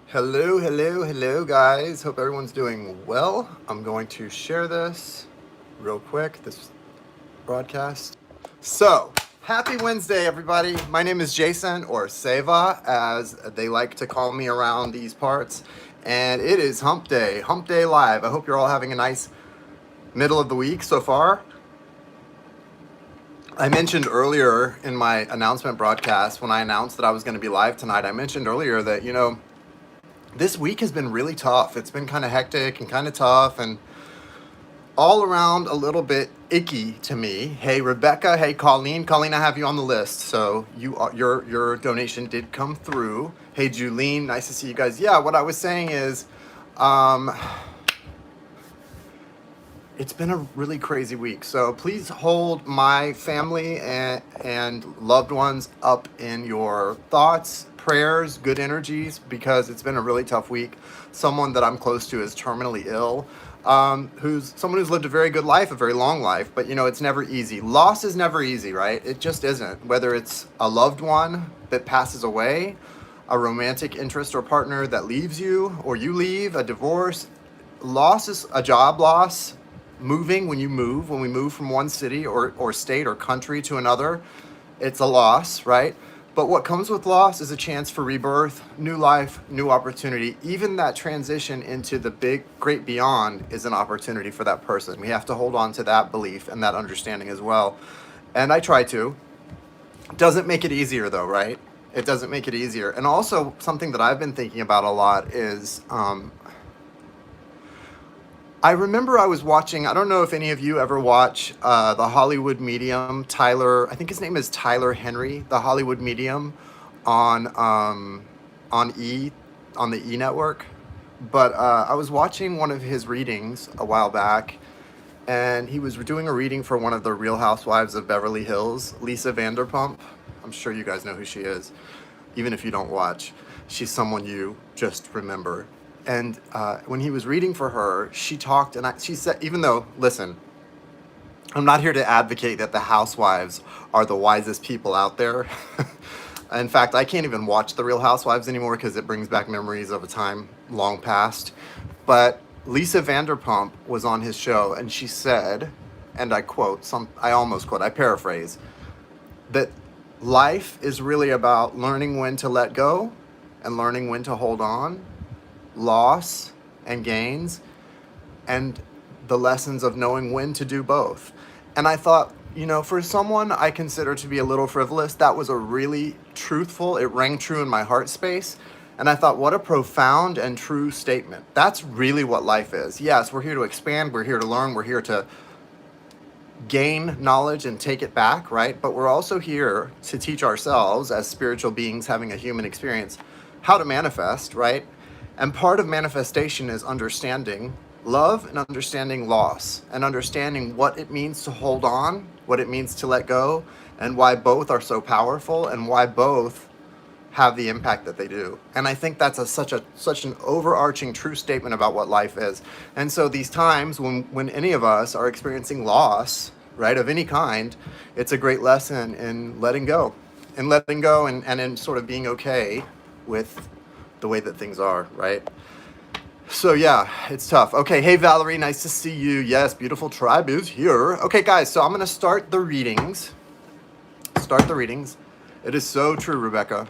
Hello, guys. Hope everyone's doing well. I'm going to share this real quick, this broadcast. So, happy Wednesday, everybody. My name is Jason, or Seva, as they like to call me around these parts. And it is Hump Day Live. I hope you're all having a nice middle of the week so far. I mentioned earlier in my announcement broadcast, when I announced that I was going to be live tonight, I mentioned earlier that, this week has been really tough. It's been kind of hectic and kind of tough and all around a little bit icky to me. Hey, Rebecca. Hey, Colleen. Colleen, I have you on the list. So your donation did come through. Hey, Julene. Nice to see you guys. Yeah, what I was saying is, it's been a really crazy week. So please hold my family and loved ones up in your thoughts, prayers, good energies, because it's been a really tough week. Someone that I'm close to is terminally ill, who's someone who's lived a very good life, a very long life, but it's never easy. Loss is never easy, right? It just isn't. Whether it's a loved one that passes away, a romantic interest or partner that leaves you, or you leave, a divorce, loss is a job loss. When we move from one city or state or country to another, it's a loss, right? But what comes with loss is a chance for rebirth, new life, new opportunity. Even that transition into the big, great beyond is an opportunity for that person. We have to hold on to that belief and that understanding as well. And I try to. Doesn't make it easier though, right? It doesn't make it easier. And also something that I've been thinking about a lot is, I remember I was watching, I don't know if any of you ever watch the Hollywood Medium, Tyler, I think his name is Tyler Henry, the Hollywood Medium on the E network. But I was watching one of his readings a while back, and he was doing a reading for one of the Real Housewives of Beverly Hills, Lisa Vanderpump. I'm sure you guys know who she is. Even if you don't watch, she's someone you just remember. And when he was reading for her, she talked, and she said, even though, listen, I'm not here to advocate that the housewives are the wisest people out there. In fact, I can't even watch The Real Housewives anymore because it brings back memories of a time long past. But Lisa Vanderpump was on his show, and she said, and I quote, I paraphrase, that life is really about learning when to let go and learning when to hold on. Loss and gains, and the lessons of knowing when to do both. And I thought, for someone I consider to be a little frivolous, that was a really truthful, it rang true in my heart space. And I thought, what a profound and true statement. That's really what life is. Yes, we're here to expand, we're here to learn, we're here to gain knowledge and take it back, right? But we're also here to teach ourselves as spiritual beings having a human experience how to manifest, right? And part of manifestation is understanding love and understanding loss and understanding what it means to hold on, what it means to let go, and why both are so powerful and why both have the impact that they do. And I think that's such an overarching true statement about what life is. And so these times when any of us are experiencing loss, right, of any kind, it's a great lesson in letting go and in sort of being okay with the way that things are, right? So yeah, it's tough. Okay, hey Valerie, nice to see you. Yes, beautiful tribe is here. Okay guys, so I'm gonna start the readings. It is so true, Rebecca.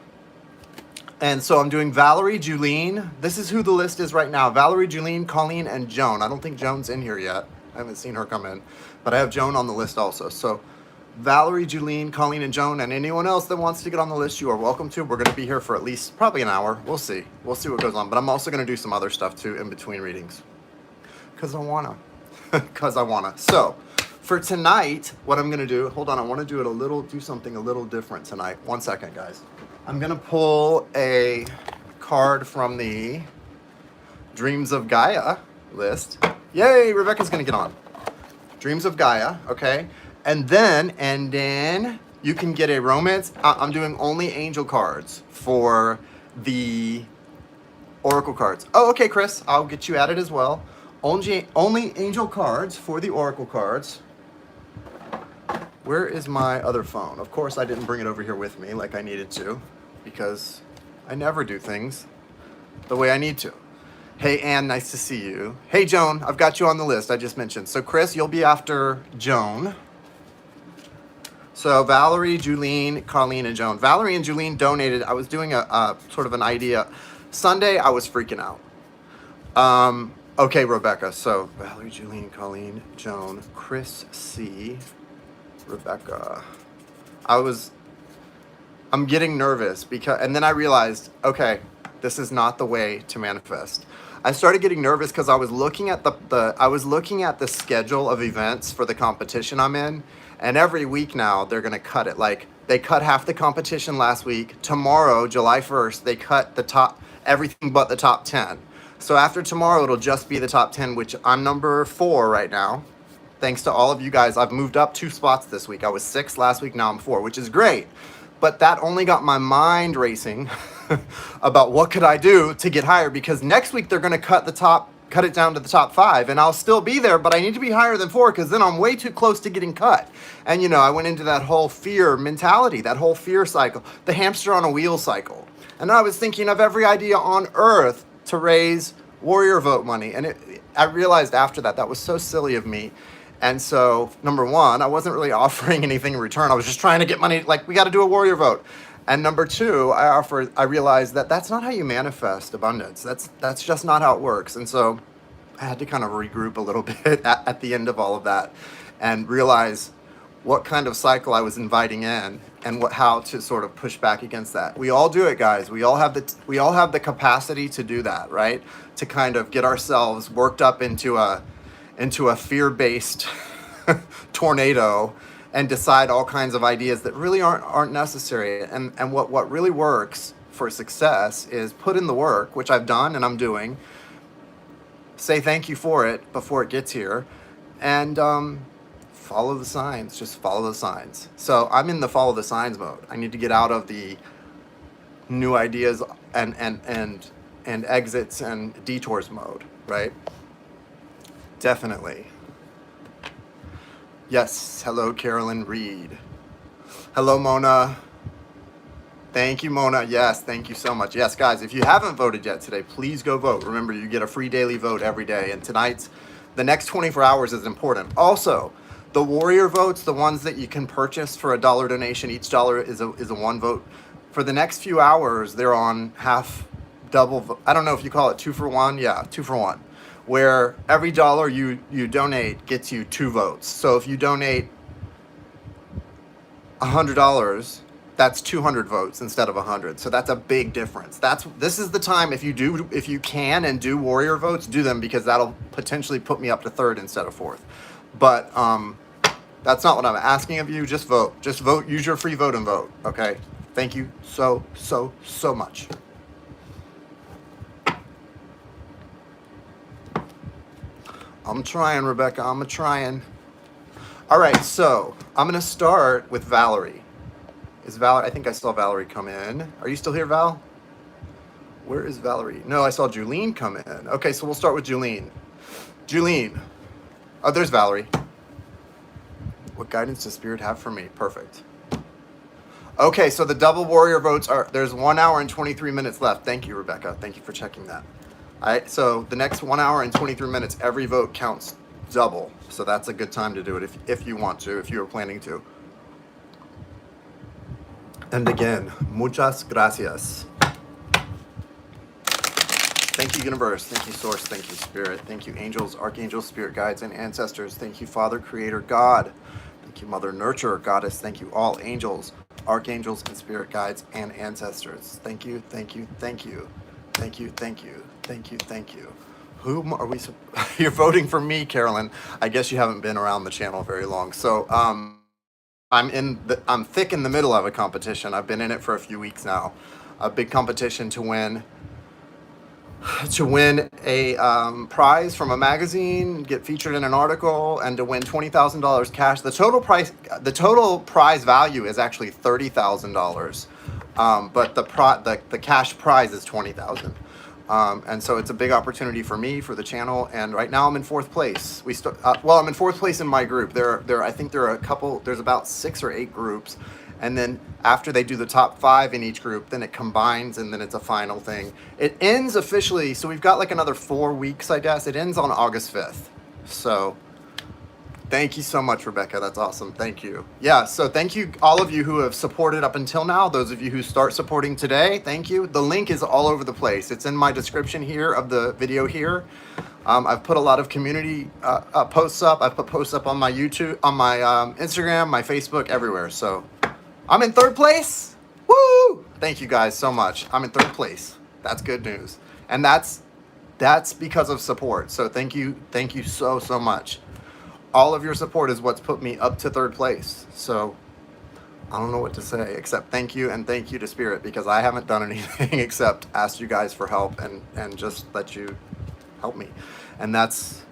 And so I'm doing Valerie, Julene. This is who the list is right now. Valerie, Julene, Colleen, and Joan. I don't think Joan's in here yet. I haven't seen her come in, but I have Joan on the list also. So Valerie, Julene, Colleen, and Joan, and anyone else that wants to get on the list, you are welcome to. We're going to be here for at least probably an hour. We'll see what goes on. But I'm also going to do some other stuff too in between readings. Because I want to. So for tonight, what I'm going to do, hold on, I want to do something a little different tonight. 1 second, guys. I'm going to pull a card from the Dreams of Gaia list. Yay, Rebecca's going to get on. Dreams of Gaia, okay? And then you can get a romance. I'm doing only angel cards for the oracle cards. Oh, okay, Chris, I'll get you added as well. Only angel cards for the oracle cards. Where is my other phone? Of course, I didn't bring it over here with me like I needed to, because I never do things the way I need to. Hey, Anne, nice to see you. Hey, Joan, I've got you on the list I just mentioned. So, Chris, you'll be after Joan. So, Valerie, Julene, Colleen, and Joan. Valerie and Julene donated. I was doing a sort of an idea. Sunday, I was freaking out. Okay, Rebecca. So, Valerie, Julene, Colleen, Joan, Chris, C, Rebecca. I'm getting nervous because, and then I realized, okay, this is not the way to manifest. I started getting nervous because I was looking at the schedule of events for the competition I'm in, and every week now they're gonna cut it. Like they cut half the competition last week. Tomorrow, July 1st, they cut everything but the top 10. So after tomorrow, it'll just be the top 10, which I'm number 4 right now. Thanks to all of you guys, I've moved up 2 spots this week. I was 6 last week, now I'm 4, which is great. But that only got my mind racing about what could I do to get higher, because next week they're going to cut it down to the top 5, and I'll still be there, but I need to be higher than 4 because then I'm way too close to getting cut. And I went into that whole fear mentality, that whole fear cycle, the hamster on a wheel cycle. And I was thinking of every idea on earth to raise warrior vote money. And I realized after that was so silly of me. And so, number 1, I wasn't really offering anything in return. I was just trying to get money, like, we got to do a warrior vote. And number 2, I realized that that's not how you manifest abundance. That's just not how it works. And so I had to kind of regroup a little bit at the end of all of that and realize what kind of cycle I was inviting in and how to sort of push back against that. We all do it, guys. We all have the capacity to do that, right? To kind of get ourselves worked up into a fear-based tornado and decide all kinds of ideas that really aren't necessary. And what really works for success is put in the work, which I've done and I'm doing. Say thank you for it before it gets here, and follow the signs. Just follow the signs. So I'm in the follow the signs mode. I need to get out of the new ideas and exits and detours mode, right? Definitely. Yes. Hello, Carolyn Reed. Hello, Mona. Thank you, Mona. Yes, thank you so much. Yes, guys, if you haven't voted yet today, please go vote. Remember, you get a free daily vote every day. And the next 24 hours is important. Also, the warrior votes, the ones that you can purchase for $1 donation, each dollar is a 1 vote. For the next few hours, they're on half double. I don't know if you call it 2 for 1. Yeah, 2 for 1. Where every dollar you donate gets you 2 votes. So if you donate $100, that's 200 votes instead of 100. So that's a big difference. This is the time, if you can and do warrior votes, do them, because that'll potentially put me up to 3rd instead of 4th. But that's not what I'm asking of you. Just vote. Just vote. Use your free vote and vote. Okay. Thank you so much. I'm trying, Rebecca. I'm trying. All right, so I'm going to start with Valerie. Is Valerie? I think I saw Valerie come in. Are you still here, Val? Where is Valerie? No, I saw Julene come in. Okay, so we'll start with Julene. Julene. Oh, there's Valerie. What guidance does Spirit have for me? Perfect. Okay, so the double warrior votes there's 1 hour and 23 minutes left. Thank you, Rebecca. Thank you for checking that. All right, so the next 1 hour and 23 minutes, every vote counts double. So that's a good time to do it if you want to, if you are planning to. And again, muchas gracias. Thank you, Universe. Thank you, Source. Thank you, Spirit. Thank you, Angels, Archangels, Spirit Guides, and Ancestors. Thank you, Father, Creator, God. Thank you, Mother, Nurturer, Goddess. Thank you, all angels, archangels, and Spirit Guides, and Ancestors. Thank you, thank you, thank you. Thank you, thank you, thank you, thank you. Who are we? You're voting for me, Carolyn. I guess you haven't been around the channel very long. So I'm thick in the middle of a competition. I've been in it for a few weeks now. A big competition to win a prize from a magazine, get featured in an article, and to win $20,000 cash. The total prize value is actually $30,000. But the cash prize is $20,000, and so it's a big opportunity for me, for the channel. And right now I'm in 4th place. I'm in 4th place in my group. I think there are there's about 6 or 8 groups, And then after they do the top 5 in each group, then it combines and then it's a final thing. It ends officially, so we've got like another 4 weeks, I guess. It ends on August 5th. So thank you so much, Rebecca. That's awesome. Thank you. Yeah, so thank you, all of you who have supported up until now. Those of you who start supporting today, thank you. The link is all over the place. It's in my description here of the video here. I've put a lot of community posts up. I've put posts up on my YouTube, on my Instagram, my Facebook, everywhere. So I'm in 3rd place. Woo! Thank you guys so much. I'm in 3rd place. That's good news. And that's because of support. So thank you so much. All of your support is what's put me up to 3rd place. So I don't know what to say except thank you, and thank you to Spirit, because I haven't done anything except ask you guys for help and just let you help me. And that's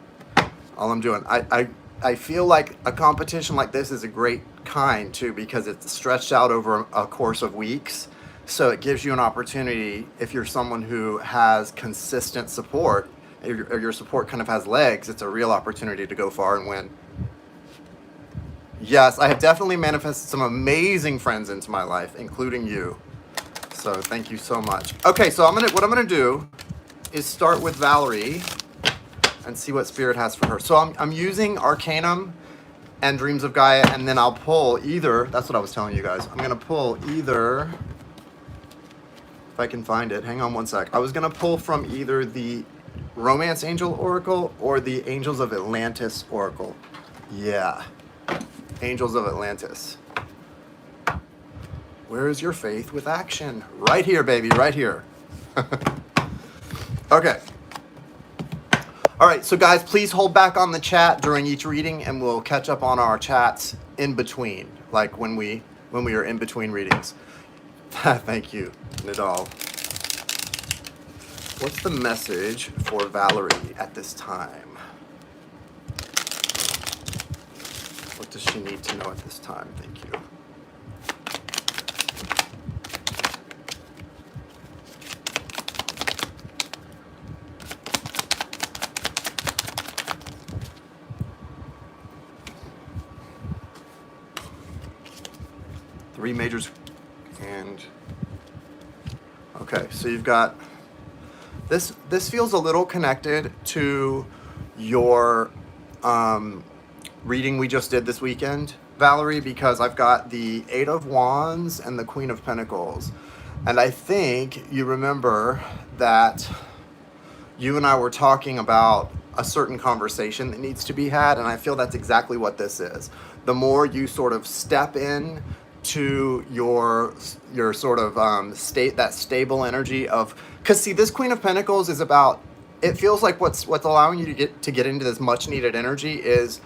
all I'm doing. I feel like a competition like this is a great kind too, because it's stretched out over a course of weeks. So it gives you an opportunity, if you're someone who has consistent support, or your support kind of has legs, it's a real opportunity to go far and win. Yes, I have definitely manifested some amazing friends into my life, including you. So thank you so much. Okay, so what I'm gonna do is start with Valerie and see what Spirit has for her. So I'm using Arcanum and Dreams of Gaia, and then I'll pull either, that's what I was telling you guys. I'm gonna pull either, if I can find it, hang on one sec. I was gonna pull from either the Romance Angel Oracle or the Angels of Atlantis Oracle. Yeah, Angels of Atlantis. Where is your faith with action? Right here, baby, right here. Okay. All right, so guys, please hold back on the chat during each reading, and we'll catch up on our chats in between, like when we are in between readings. Thank you, Nadal. What's the message for Valerie at this time? What does she need to know at this time? Thank you. Three majors and okay, so you've got this feels a little connected to your reading we just did this weekend, Valerie, because I've got the 8 of Wands and the Queen of Pentacles. And I think you remember that you and I were talking about a certain conversation that needs to be had, and I feel that's exactly what this is. The more you sort of step in to your sort of state, that stable energy of, because see, this Queen of Pentacles is about, it feels like what's allowing you to get into this much needed energy is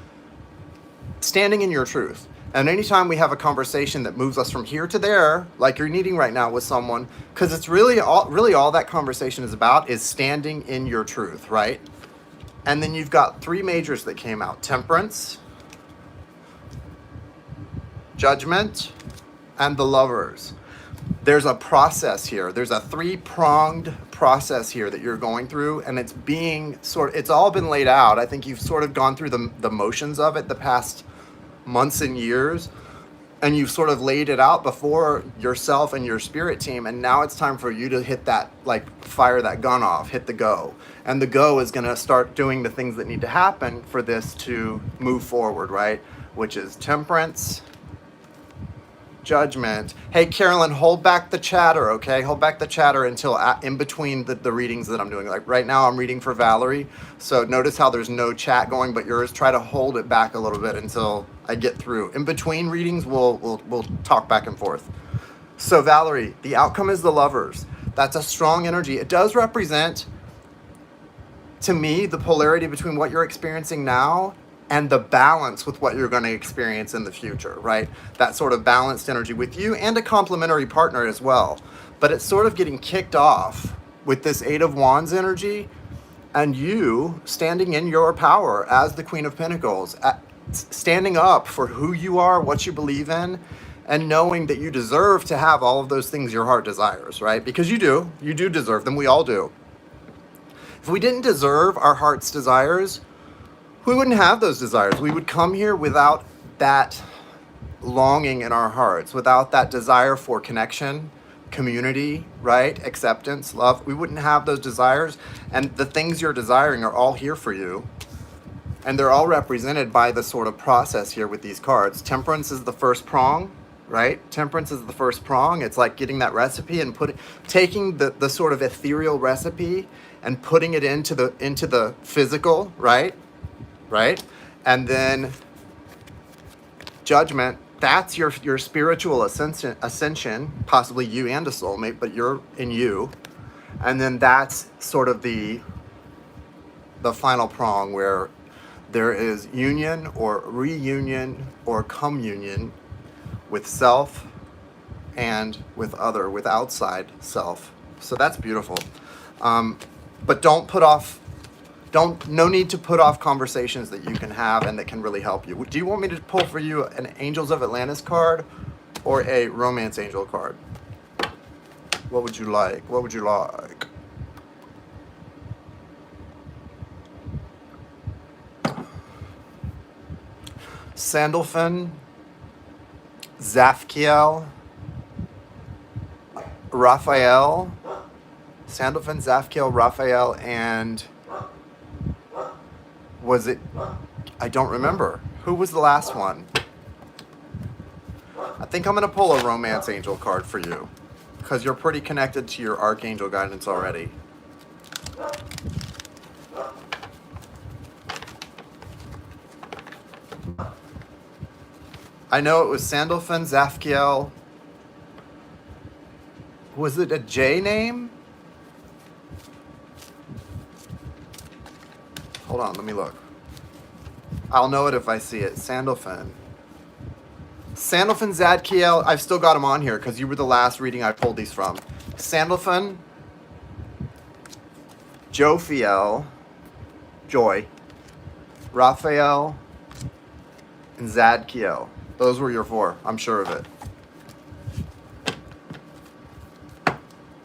standing in your truth. And anytime we have a conversation that moves us from here to there, like you're needing right now with someone, because it's really all that conversation is about is standing in your truth, right? And then you've got 3 majors that came out: Temperance, Judgment, and the Lovers. There's a process here. There's a 3-pronged process here that you're going through, and it's being it's all been laid out. I think you've sort of gone through the motions of it the past months and years, and you've sort of laid it out before yourself and your spirit team, and now it's time for you to hit that, like fire that gun off, hit the go. And the go is gonna start doing the things that need to happen for this to move forward, right? Which is Temperance, Judgment. Hey, Carolyn, hold back the chatter, okay? Hold back the chatter until in between the readings that I'm doing. Like right now I'm reading for Valerie, so notice how there's no chat going, but yours, try to hold it back a little bit until I get through. In between readings, we'll talk back and forth. So Valerie, the outcome is the Lovers. That's a strong energy. It does represent, to me, the polarity between what you're experiencing now and the balance with what you're going to experience in the future, right? That sort of balanced energy with you and a complementary partner as well. But it's sort of getting kicked off with this 8 of Wands energy, and you standing in your power as the Queen of Pentacles, standing up for who you are, what you believe in, and knowing that you deserve to have all of those things your heart desires, right? Because you do deserve them. We all do. If we didn't deserve our heart's desires, we wouldn't have those desires. We would come here without that longing in our hearts, without that desire for connection, community, right? Acceptance, love, we wouldn't have those desires. And the things you're desiring are all here for you. And they're all represented by the sort of process here with these cards. Temperance is the first prong, right? Temperance is the first prong. It's like getting that recipe and taking the sort of ethereal recipe and putting it into the physical, right? Right? And then Judgment, that's your spiritual ascension, possibly you and a soulmate, but you're in you. And then that's sort of the final prong, where there is union or reunion or communion with self and with outside self. So that's beautiful. But no need to put off conversations that you can have and that can really help you. Do you want me to pull for you an Angels of Atlantis card or a Romance Angel card? What would you like? What would you like? Sandalphon, Zaphkiel, Raphael, Sandalphon, Zaphkiel, Raphael, and was it, I don't remember. Who was the last one? I think I'm going to pull a Romance Angel card for you, because you're pretty connected to your Archangel guidance already. I know it was Sandalphon, Zaphkiel. Was it a J name? Hold on, let me look. I'll know it if I see it. Sandalphon, Zadkiel. I've still got them on here because you were the last reading I pulled these from. Sandalphon, Jophiel, Joy, Raphael, and Zadkiel. Those were your four. I'm sure of it.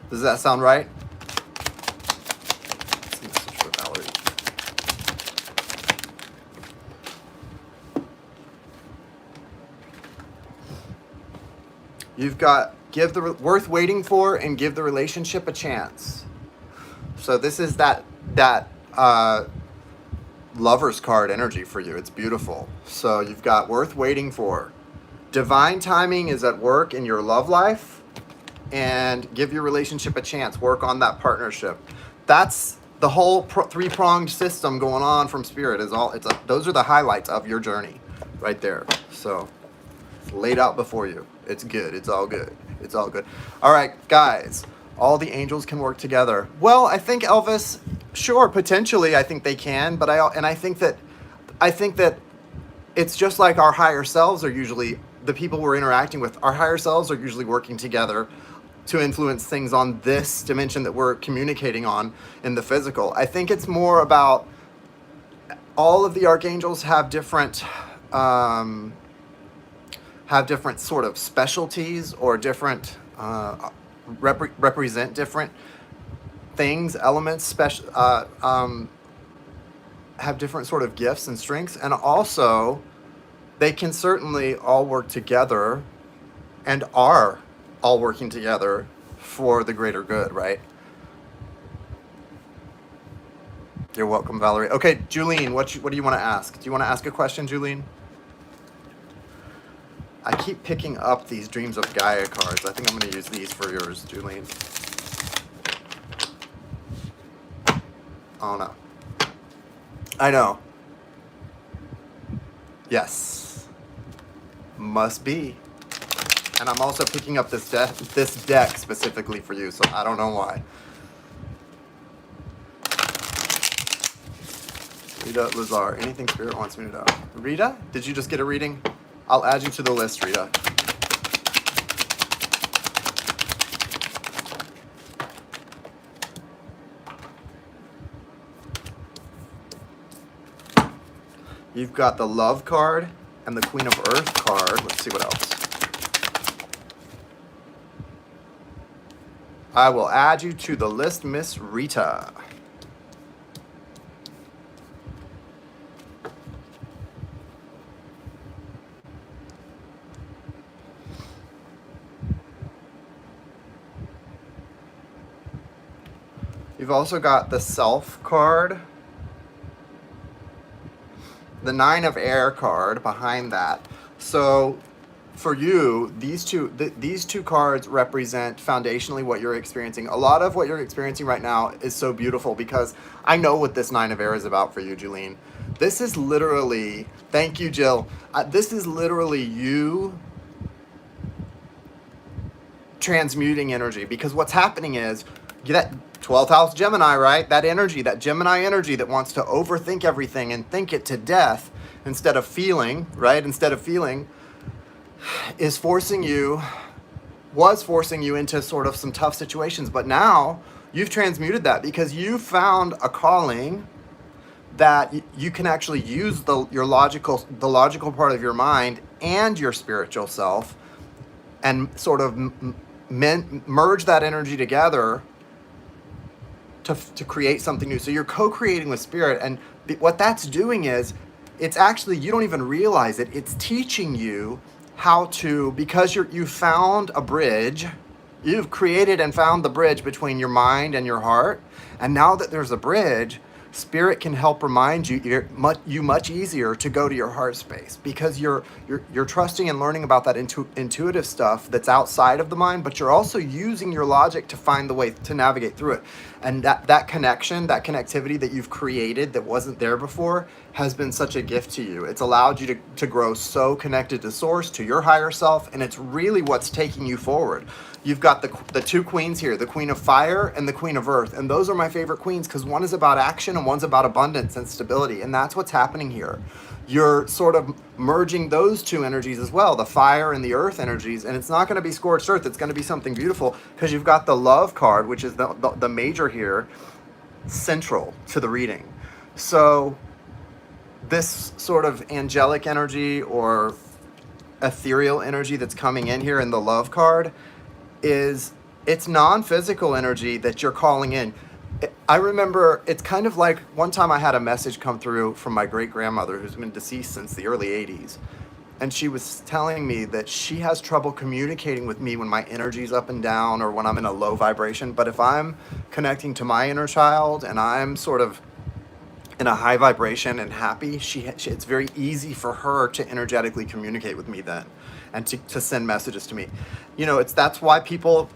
Does that sound right? Let's message for Valerie. You've got worth waiting for and give the relationship a chance. So this is that Lover's card energy for you. It's beautiful. So you've got worth waiting for. Divine timing is at work in your love life, and give your relationship a chance. Work on that partnership. That's the whole three-pronged system going on from Spirit. Those are the highlights of your journey right there. So it's laid out before you. It's good. It's all good. It's all good. All right, guys. All the angels can work together. Well, I think Elvis, sure, potentially, I think they can, but I think that it's just like our higher selves are usually the people we're interacting with. Our higher selves are usually working together to influence things on this dimension that we're communicating on in the physical. I think it's more about all of the archangels have different sort of specialties, or different represent different things, elements, have different sort of gifts and strengths, and also they can certainly all work together and are all working together for the greater good, right? You're welcome, Valerie. Okay, Julene, what do you want to ask? Do you want to ask a question, Julene? I keep picking up these Dreams of Gaia cards. I think I'm going to use these for yours, Julene. Oh, no. I know. Yes. Must be. And I'm also picking up this deck specifically for you, so I don't know why. Rita Lazar, anything Spirit wants me to know. Rita, did you just get a reading? I'll add you to the list, Rita. You've got the Love card and the Queen of Earth card. Let's see what else. I will add you to the list, Miss Rita. You've also got the Self card, the Nine of Air card behind that. So for you, these two cards represent foundationally what you're experiencing. A lot of what you're experiencing right now is so beautiful because I know what this Nine of Air is about for you, Julene. This is literally, thank you, Jill. This is literally you transmuting energy, because what's happening is that 12th house Gemini, right? That energy, that Gemini energy that wants to overthink everything and think it to death instead of feeling, right? Instead of feeling, was forcing you into sort of some tough situations. But now you've transmuted that because you found a calling that you can actually use the logical part of your mind and your spiritual self and sort of merge that energy together to create something new. So you're co-creating with spirit, and what that's doing is, it's actually, you don't even realize it, it's teaching you how to, because you found a bridge, you've created and found the bridge between your mind and your heart, and now that there's a bridge, spirit can help remind you much easier to go to your heart space, because you're trusting and learning about that intuitive stuff that's outside of the mind, but you're also using your logic to find the way to navigate through it. And that connection, that connectivity that you've created that wasn't there before has been such a gift to you. It's allowed you to grow so connected to source, to your higher self, and it's really what's taking you forward. You've got the two queens here, the Queen of Fire and the Queen of Earth. And those are my favorite queens because one is about action and one's about abundance and stability. And that's what's happening here. You're sort of merging those two energies as well, the fire and the earth energies. And it's not going to be scorched earth. It's going to be something beautiful because you've got the Love card, which is the major here, central to the reading. So this sort of angelic energy or ethereal energy that's coming in here in the Love card it's non-physical energy that you're calling in. I remember it's kind of like one time I had a message come through from my great-grandmother who's been deceased since the early 80s. And she was telling me that she has trouble communicating with me when my energy's up and down or when I'm in a low vibration. But if I'm connecting to my inner child and I'm sort of in a high vibration and happy, it's very easy for her to energetically communicate with me then and to send messages to me. You know, that's why people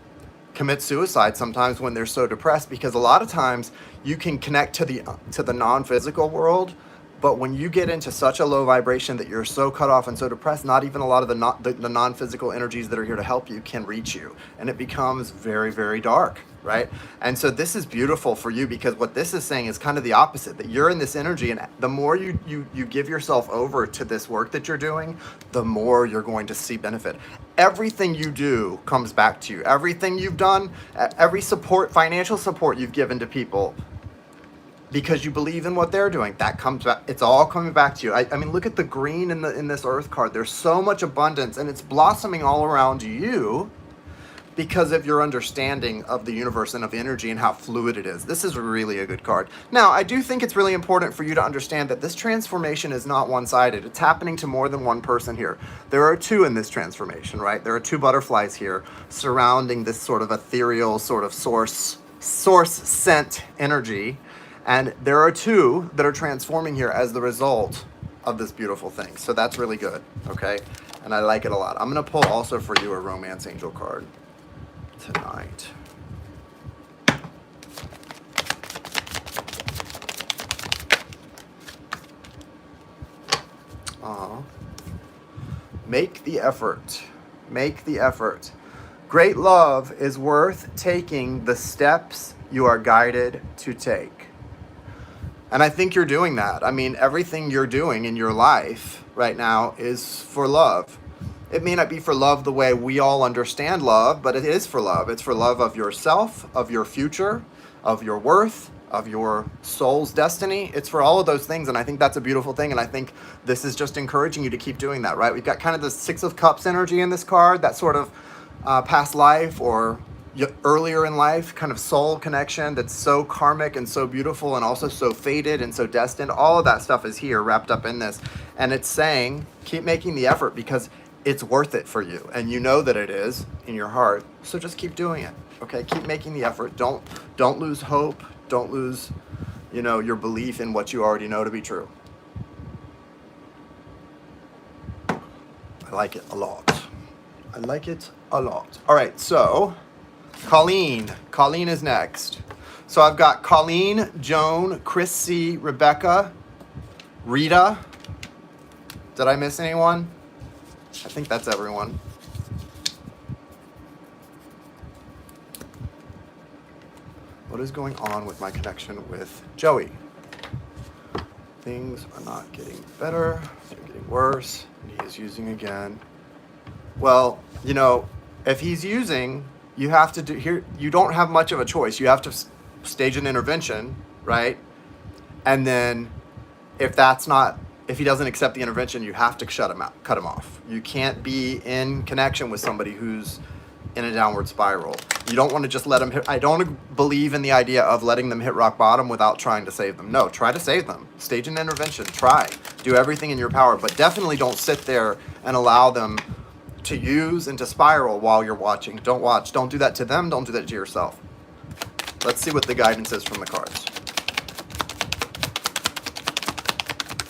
commit suicide sometimes when they're so depressed, because a lot of times you can connect to the non-physical world, but when you get into such a low vibration that you're so cut off and so depressed, not even a lot of the non-physical energies that are here to help you can reach you, and it becomes very, very dark, right? And so this is beautiful for you, because what this is saying is kind of the opposite, that you're in this energy, and the more you give yourself over to this work that you're doing, the more you're going to see benefit. Everything you do comes back to you. Everything you've done, every support, financial support you've given to people, because you believe in what they're doing, that comes back. It's all coming back to you. I mean, look at the green in this earth card. There's so much abundance, and it's blossoming all around you because of your understanding of the universe and of energy and how fluid it is. This is really a good card. Now, I do think it's really important for you to understand that this transformation is not one-sided. It's happening to more than one person here. There are two in this transformation, right? There are two butterflies here surrounding this sort of ethereal, sort of source sent energy. And there are two that are transforming here as the result of this beautiful thing. So that's really good, okay? And I like it a lot. I'm going to pull also for you a Romance Angel card tonight. Make the effort. Make the effort. Great love is worth taking the steps you are guided to take. And I think you're doing that. I mean, everything you're doing in your life right now is for love. It may not be for love the way we all understand love, but it is for love. It's for love of yourself, of your future, of your worth, of your soul's destiny. It's for all of those things, and I think that's a beautiful thing, and I think this is just encouraging you to keep doing that, right? We've got kind of the Six of Cups energy in this card, that sort of past life or earlier in life kind of soul connection that's so karmic and so beautiful and also so fated and so destined. All of that stuff is here wrapped up in this, and it's saying keep making the effort because it's worth it for you, and you know that it is in your heart. So just keep doing it, okay? Keep making the effort. Don't lose hope. Don't lose, your belief in what you already know to be true. I like it a lot. I like it a lot. All right, so Colleen. Colleen is next. So I've got Colleen, Joan, Chris C, Rebecca, Rita. Did I miss anyone? I think that's everyone. What is going on with my connection with Joey? Things are not getting better. They're getting worse. And he is using again. Well, if he's using, you have to do here. You don't have much of a choice. You have to stage an intervention, right? And then if he doesn't accept the intervention, you have to cut him off. You can't be in connection with somebody who's in a downward spiral. You don't want to just let them hit. I don't believe in the idea of letting them hit rock bottom without trying to save them. No, try to save them. Stage an intervention. Try. Do everything in your power, but definitely don't sit there and allow them to use and to spiral while you're watching. Don't watch. Don't do that to them. Don't do that to yourself. Let's see what the guidance is from the cards.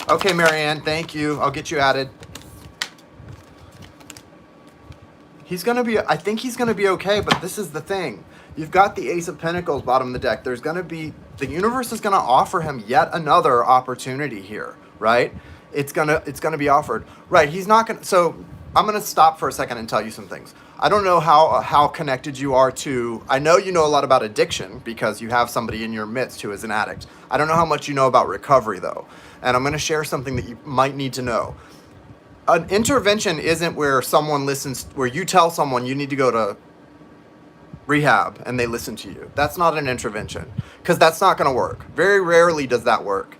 Okay, Marianne, thank you. I'll get you added. I think he's going to be okay, but this is the thing. You've got the Ace of Pentacles bottom of the deck. The universe is going to offer him yet another opportunity here, right? It's going to be offered. Right, he's not going to, so I'm going to stop for a second and tell you some things. I don't know how connected you are to, I know you know a lot about addiction because you have somebody in your midst who is an addict. I don't know how much you know about recovery though. And I'm going to share something that you might need to know. An intervention isn't where where you tell someone you need to go to rehab and they listen to you. That's not an intervention because that's not going to work. Very rarely does that work.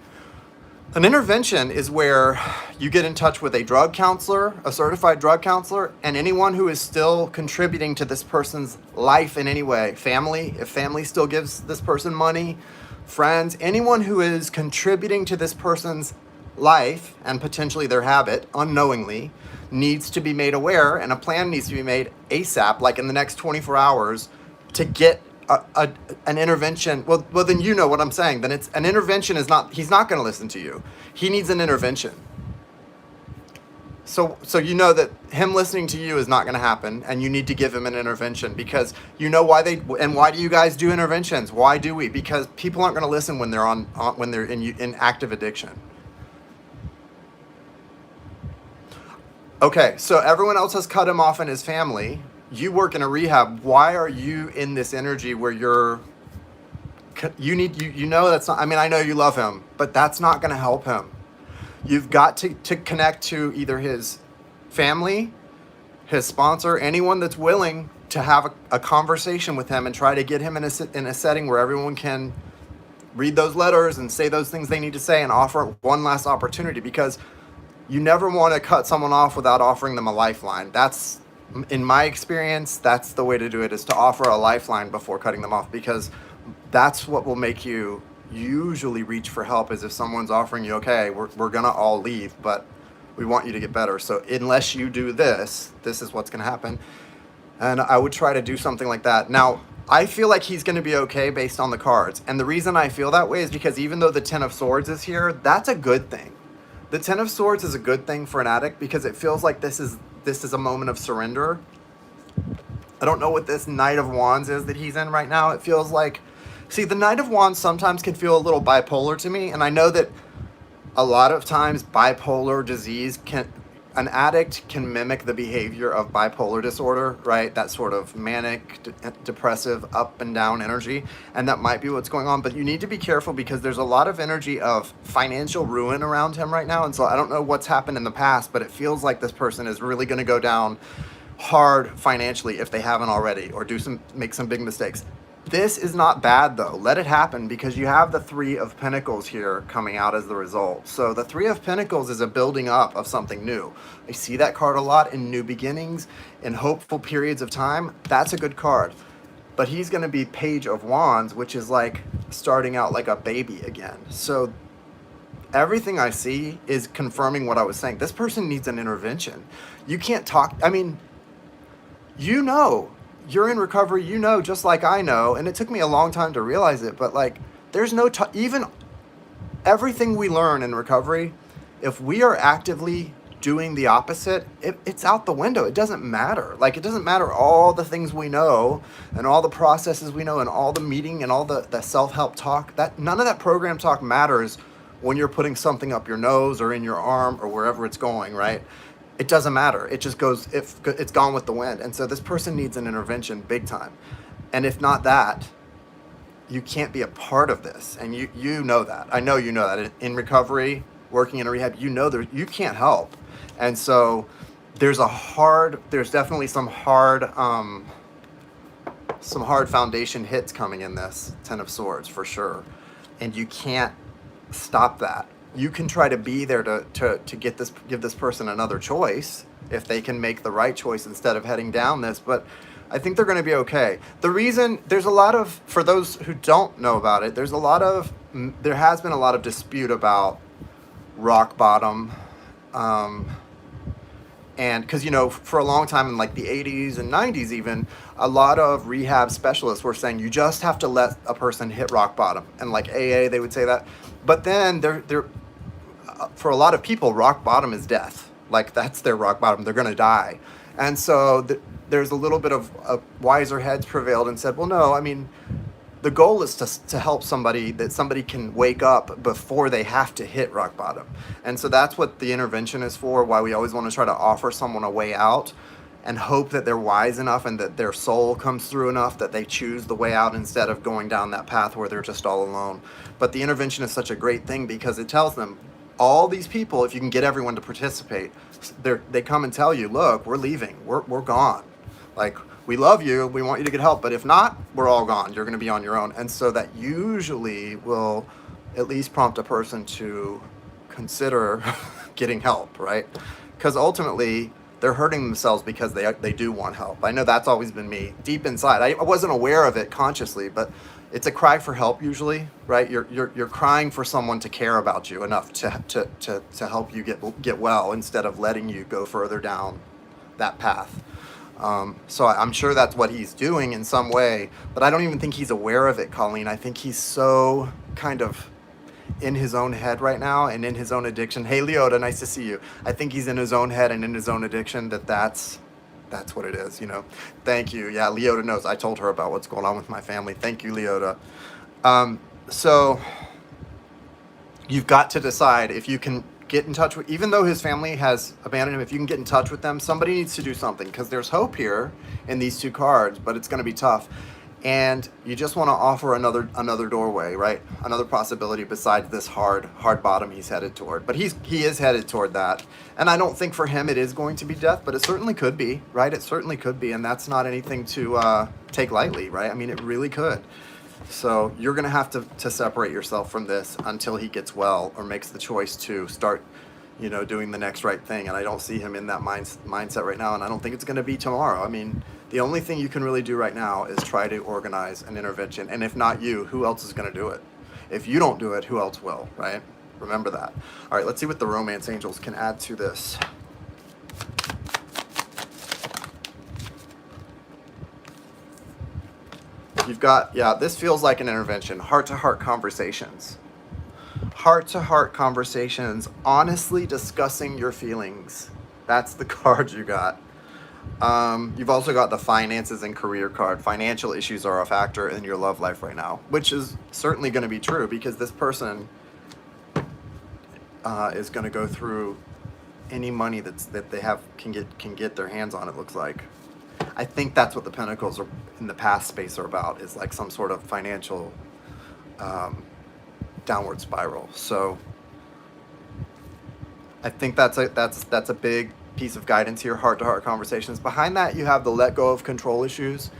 An intervention is where you get in touch with a drug counselor, a certified drug counselor, and anyone who is still contributing to this person's life in any way. Family, if family still gives this person money, friends, anyone who is contributing to this person's life and potentially their habit unknowingly needs to be made aware, and a plan needs to be made ASAP, like in the next 24 hours, to get an intervention. Well, then you know what I'm saying. Then it's an intervention he's not going to listen to you. He needs an intervention. So you know that him listening to you is not going to happen, and you need to give him an intervention because you know why why do you guys do interventions? Why do we? Because people aren't going to listen when they're in active addiction. Okay, so everyone else has cut him off in his family. You work in a rehab. Why are you in this energy where you know that's not, I mean, I know you love him, but that's not going to help him. You've got to connect to either his family, his sponsor, anyone that's willing to have a conversation with him and try to get him in a setting where everyone can read those letters and say those things they need to say and offer one last opportunity, because you never want to cut someone off without offering them a lifeline. That's, in my experience, that's the way to do it, is to offer a lifeline before cutting them off, because that's what will make you usually reach for help, is if someone's offering you, okay, we're going to all leave, but we want you to get better. So unless you do this is what's going to happen. And I would try to do something like that. Now, I feel like he's going to be okay based on the cards. And the reason I feel that way is because even though the Ten of Swords is here, that's a good thing. The Ten of Swords is a good thing for an addict because it feels like this is a moment of surrender. I don't know what this Knight of Wands is that he's in right now. It feels like, see, the Knight of Wands sometimes can feel a little bipolar to me, and I know that a lot of times bipolar disease an addict can mimic the behavior of bipolar disorder, right? That sort of manic, depressive, up and down energy. And that might be what's going on. But you need to be careful because there's a lot of energy of financial ruin around him right now. And so I don't know what's happened in the past, but it feels like this person is really going to go down hard financially if they haven't already, or make some big mistakes. This is not bad though. Let it happen, because you have the Three of Pentacles here coming out as the result. So the Three of Pentacles is a building up of something new. I see that card a lot in new beginnings, in hopeful periods of time. That's a good card. But he's going to be Page of Wands, which is like starting out like a baby again. So everything I see is confirming what I was saying. This person needs an intervention. You can't talk. I mean, you know, you're in recovery, you know, just like I know, and it took me a long time to realize it, but like, There's no even everything we learn in recovery, if we are actively doing the opposite, it's out the window. It doesn't matter. Like, it doesn't matter all the things we know and all the processes we know and all the meeting and all the self-help talk. That none of that program talk matters when you're putting something up your nose or in your arm or wherever it's going, right? It doesn't matter. It just goes, it's gone with the wind. And so this person needs an intervention big time. And if not that, you can't be a part of this. And you know that. I know you know that. In recovery, working in a rehab, you know you can't help. And so there's definitely some hard foundation hits coming in this Ten of Swords for sure. And you can't stop that. You can try to be there to give this person another choice if they can make the right choice instead of heading down this, but I think they're going to be okay. The reason there's a lot of, for those who don't know about it, there has been a lot of dispute about rock bottom. And because, for a long time in like the 80s and 90s even, a lot of rehab specialists were saying you just have to let a person hit rock bottom. And like AA, they would say that. But then for a lot of people, rock bottom is death. Like, that's their rock bottom. They're going to die. And so there's a little bit of wiser heads prevailed and said, well, no, I mean, the goal is to help somebody, that somebody can wake up before they have to hit rock bottom. And so that's what the intervention is for, why we always want to try to offer someone a way out and hope that they're wise enough and that their soul comes through enough that they choose the way out instead of going down that path where they're just all alone. But the intervention is such a great thing because it tells them, all these people, if you can get everyone to participate, they come and tell you, look, we're leaving, we're gone. Like, we love you, we want you to get help, but if not, we're all gone. You're going to be on your own. And so that usually will at least prompt a person to consider getting help, right? Because ultimately, they're hurting themselves because they do want help. I know that's always been me deep inside. I wasn't aware of it consciously, but it's a cry for help usually, right? You're crying for someone to care about you enough to help you get well instead of letting you go further down that path. So I'm sure that's what he's doing in some way, but I don't even think he's aware of it, Colleen. I think he's so kind of in his own head right now and in his own addiction. Hey, Leota, nice to see you. I think he's in his own head and in his own addiction that's what it is, Thank you. Yeah, Leota knows. I told her about what's going on with my family. Thank you, Leota. So you've got to decide if you can get in touch with, even though his family has abandoned him, if you can get in touch with them, somebody needs to do something because there's hope here in these two cards, but it's going to be tough. And you just want to offer another doorway, right? Another possibility besides this hard bottom he's headed toward. But he is headed toward that. And I don't think for him it is going to be death, but it certainly could be, right? It certainly could be. And that's not anything to take lightly, right? I mean, it really could. So you're going to have to separate yourself from this until he gets well or makes the choice to start, doing the next right thing. And I don't see him in that mindset right now. And I don't think it's going to be tomorrow. I mean, the only thing you can really do right now is try to organize an intervention. And if not you, who else is going to do it? If you don't do it, who else will, right? Remember that. All right, let's see what the romance angels can add to this. You've got, this feels like an intervention. Heart-to-heart conversations. Heart-to-heart conversations, honestly discussing your feelings. That's the card you got. You've also got the finances and career card. Financial issues are a factor in your love life right now, which is certainly going to be true because this person is going to go through any money that they have can get their hands on, it looks like. I think that's what the Pentacles are in the past space are about, is like some sort of financial downward spiral. So I think that's a big piece of guidance here, heart-to-heart conversations. Behind that, you have the let go of control issues.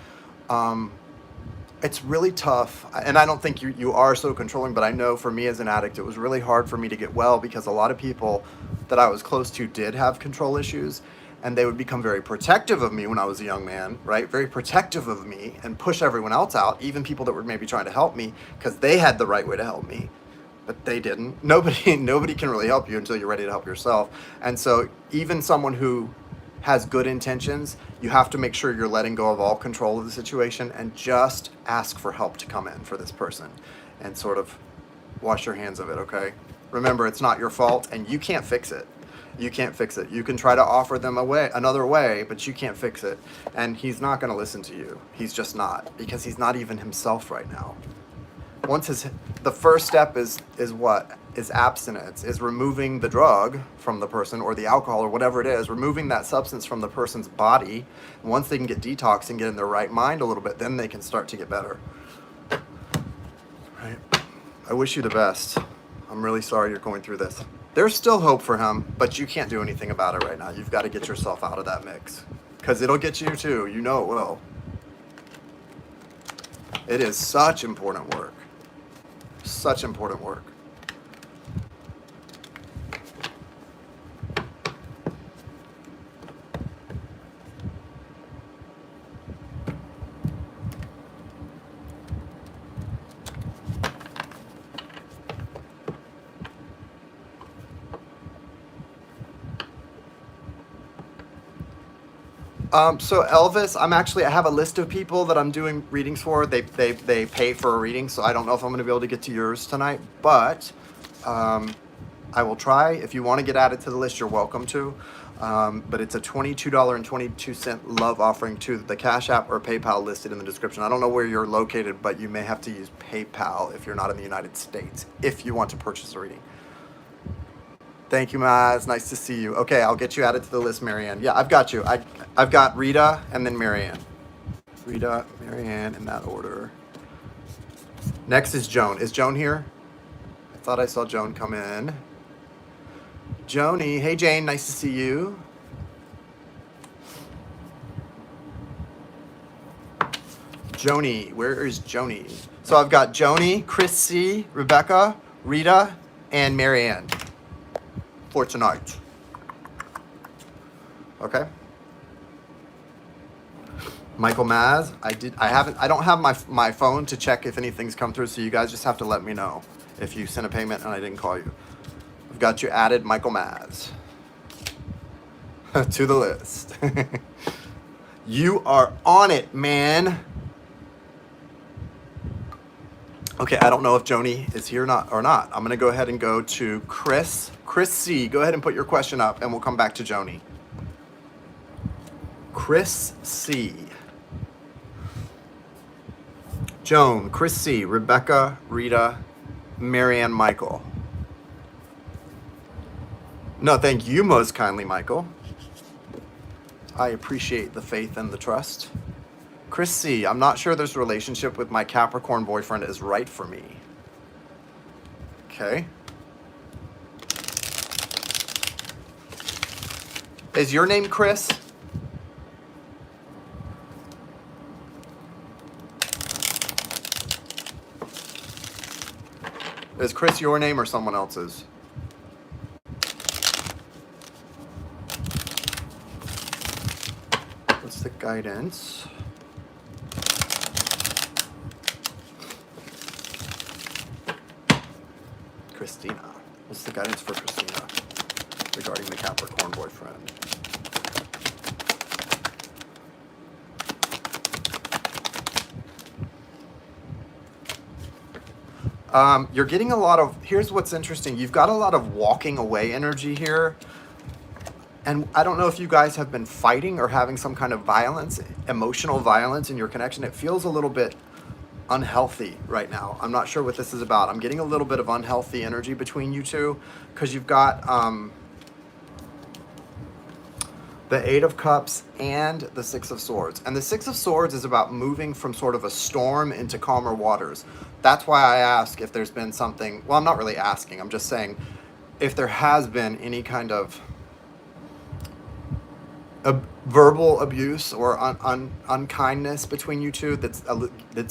It's really tough, and I don't think you are so controlling, but I know for me as an addict, it was really hard for me to get well because a lot of people that I was close to did have control issues, and they would become very protective of me when I was a young man, right? Very protective of me and push everyone else out, even people that were maybe trying to help me because they had the right way to help me. But they didn't. Nobody can really help you until you're ready to help yourself. And so even someone who has good intentions, you have to make sure you're letting go of all control of the situation and just ask for help to come in for this person. and sort of wash your hands of it, okay? Remember, it's not your fault, and you can't fix it. You can't fix it. You can try to offer them another way, but you can't fix it. And he's not going to listen to you. He's just not, because he's not even himself right now. The first step is what? Is abstinence, is removing the drug from the person, or the alcohol, or whatever it is, removing that substance from the person's body. And once they can get detoxed and get in their right mind a little bit, then they can start to get better. Right? I wish you the best. I'm really sorry you're going through this. There's still hope for him, but you can't do anything about it right now. You've got to get yourself out of that mix, because it'll get you too. You know it will. It is such important work. Such important work. So Elvis, I have a list of people that I'm doing readings for. They pay for a reading, so I don't know if I'm going to be able to get to yours tonight, but I will try. If you want to get added to the list, you're welcome to. But it's a $22.22 love offering to the Cash App or PayPal listed in the description. I don't know where you're located, but you may have to use PayPal if you're not in the United States, if you want to purchase a reading. Thank you, Maz. Nice to see you. Okay, I'll get you added to the list, Marianne. Yeah, I've got you. I've got Rita and then Marianne. Rita, Marianne, in that order. Next is Joan. Is Joan here? I thought I saw Joan come in. Joni. Hey, Jane. Nice to see you. Joni. Where is Joni? So I've got Joni, Chris C., Rebecca, Rita, and Marianne for tonight. Okay. Michael Maz, I don't have my phone to check if anything's come through, so you guys just have to let me know if you sent a payment and I didn't call you. I've got you added, Michael Maz, to the list. You are on it, man. Okay, I don't know if Joni is here or not. I'm gonna go ahead and go to Chris. Chris C, go ahead and put your question up and we'll come back to Joni. Chris C. Joan, Chris C, Rebecca, Rita, Marianne, Michael. No, thank you most kindly, Michael. I appreciate the faith and the trust. Chris C, I'm not sure this relationship with my Capricorn boyfriend is right for me. Okay. Is your name Chris? Is Chris your name or someone else's? What's the guidance? Christina. What's the guidance for Christina regarding the Capricorn boyfriend? You're getting a lot of, here's what's interesting. You've got a lot of walking away energy here. And I don't know if you guys have been fighting or having some kind of violence, emotional violence in your connection. It feels a little bit unhealthy right now. I'm not sure what this is about. I'm getting a little bit of unhealthy energy between you two because you've got the Eight of Cups and the Six of Swords. And the Six of Swords is about moving from sort of a storm into calmer waters. That's why I ask if there's been something, well, I'm not really asking, I'm just saying if there has been any kind of verbal abuse or unkindness between you two that's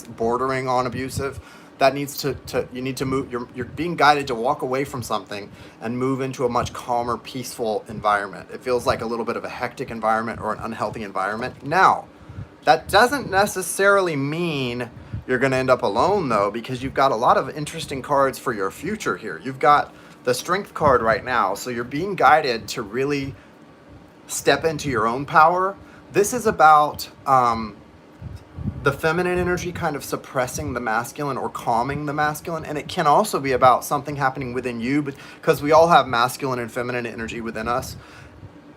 bordering on abusive, that needs to you need to move. You're being guided to walk away from something and move into a much calmer, peaceful environment. It feels like a little bit of a hectic environment or an unhealthy environment. Now, that doesn't necessarily mean you're going to end up alone, though, because you've got a lot of interesting cards for your future here. You've got the Strength card right now, so you're being guided to really step into your own power. This is about the feminine energy kind of suppressing the masculine or calming the masculine. And it can also be about something happening within you, because we all have masculine and feminine energy within us.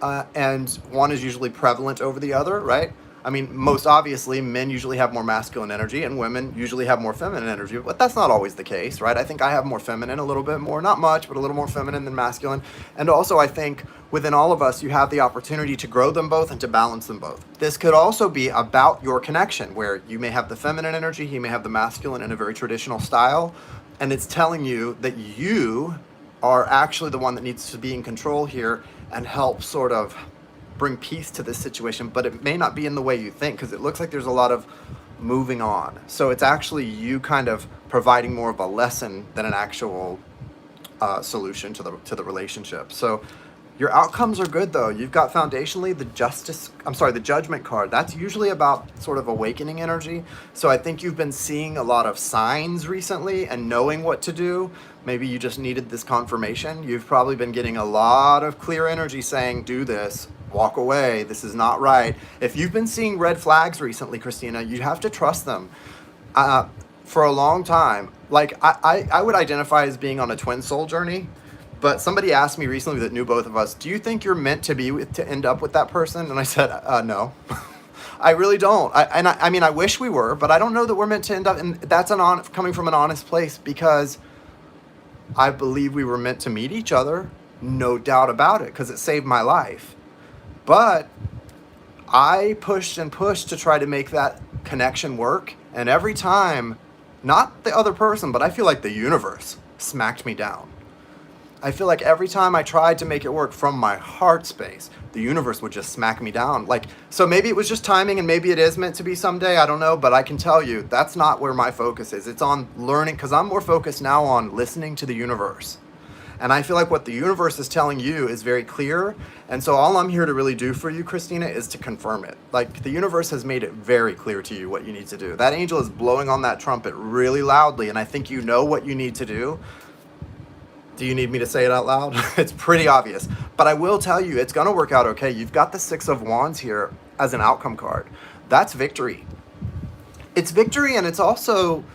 And one is usually prevalent over the other, right? I mean, most obviously, men usually have more masculine energy and women usually have more feminine energy, but that's not always the case, right? I think I have more feminine, a little bit more, not much, but a little more feminine than masculine. And also, I think within all of us, you have the opportunity to grow them both and to balance them both. This could also be about your connection, where you may have the feminine energy, he may have the masculine in a very traditional style, and it's telling you that you are actually the one that needs to be in control here and help sort of bring peace to this situation, but it may not be in the way you think, because it looks like there's a lot of moving on. So it's actually you kind of providing more of a lesson than an actual solution to the relationship. So your outcomes are good though. You've got foundationally the judgment card. That's usually about sort of awakening energy. So I think you've been seeing a lot of signs recently and knowing what to do. Maybe you just needed this confirmation. You've probably been getting a lot of clear energy saying, do this, walk away, this is not right. If you've been seeing red flags recently, Christina, you have to trust them. For a long time, like I would identify as being on a twin soul journey. But somebody asked me recently that knew both of us, do you think you're meant to end up with that person? And I said, no. I really don't. I mean, I wish we were, but I don't know that we're meant to end up. And that's coming from an honest place, because I believe we were meant to meet each other, no doubt about it, because it saved my life. But I pushed and pushed to try to make that connection work. And every time, not the other person, but I feel like the universe smacked me down. I feel like every time I tried to make it work from my heart space, the universe would just smack me down. Like, so maybe it was just timing, and maybe it is meant to be someday, I don't know, but I can tell you that's not where my focus is. It's on learning, because I'm more focused now on listening to the universe. And I feel like what the universe is telling you is very clear. And so all I'm here to really do for you, Christina, is to confirm it. Like, the universe has made it very clear to you what you need to do. That angel is blowing on that trumpet really loudly, and I think you know what you need to do. Do you need me to say it out loud? It's pretty obvious. But I will tell you, it's going to work out okay. You've got the Six of Wands here as an outcome card. That's victory. It's victory, and it's also,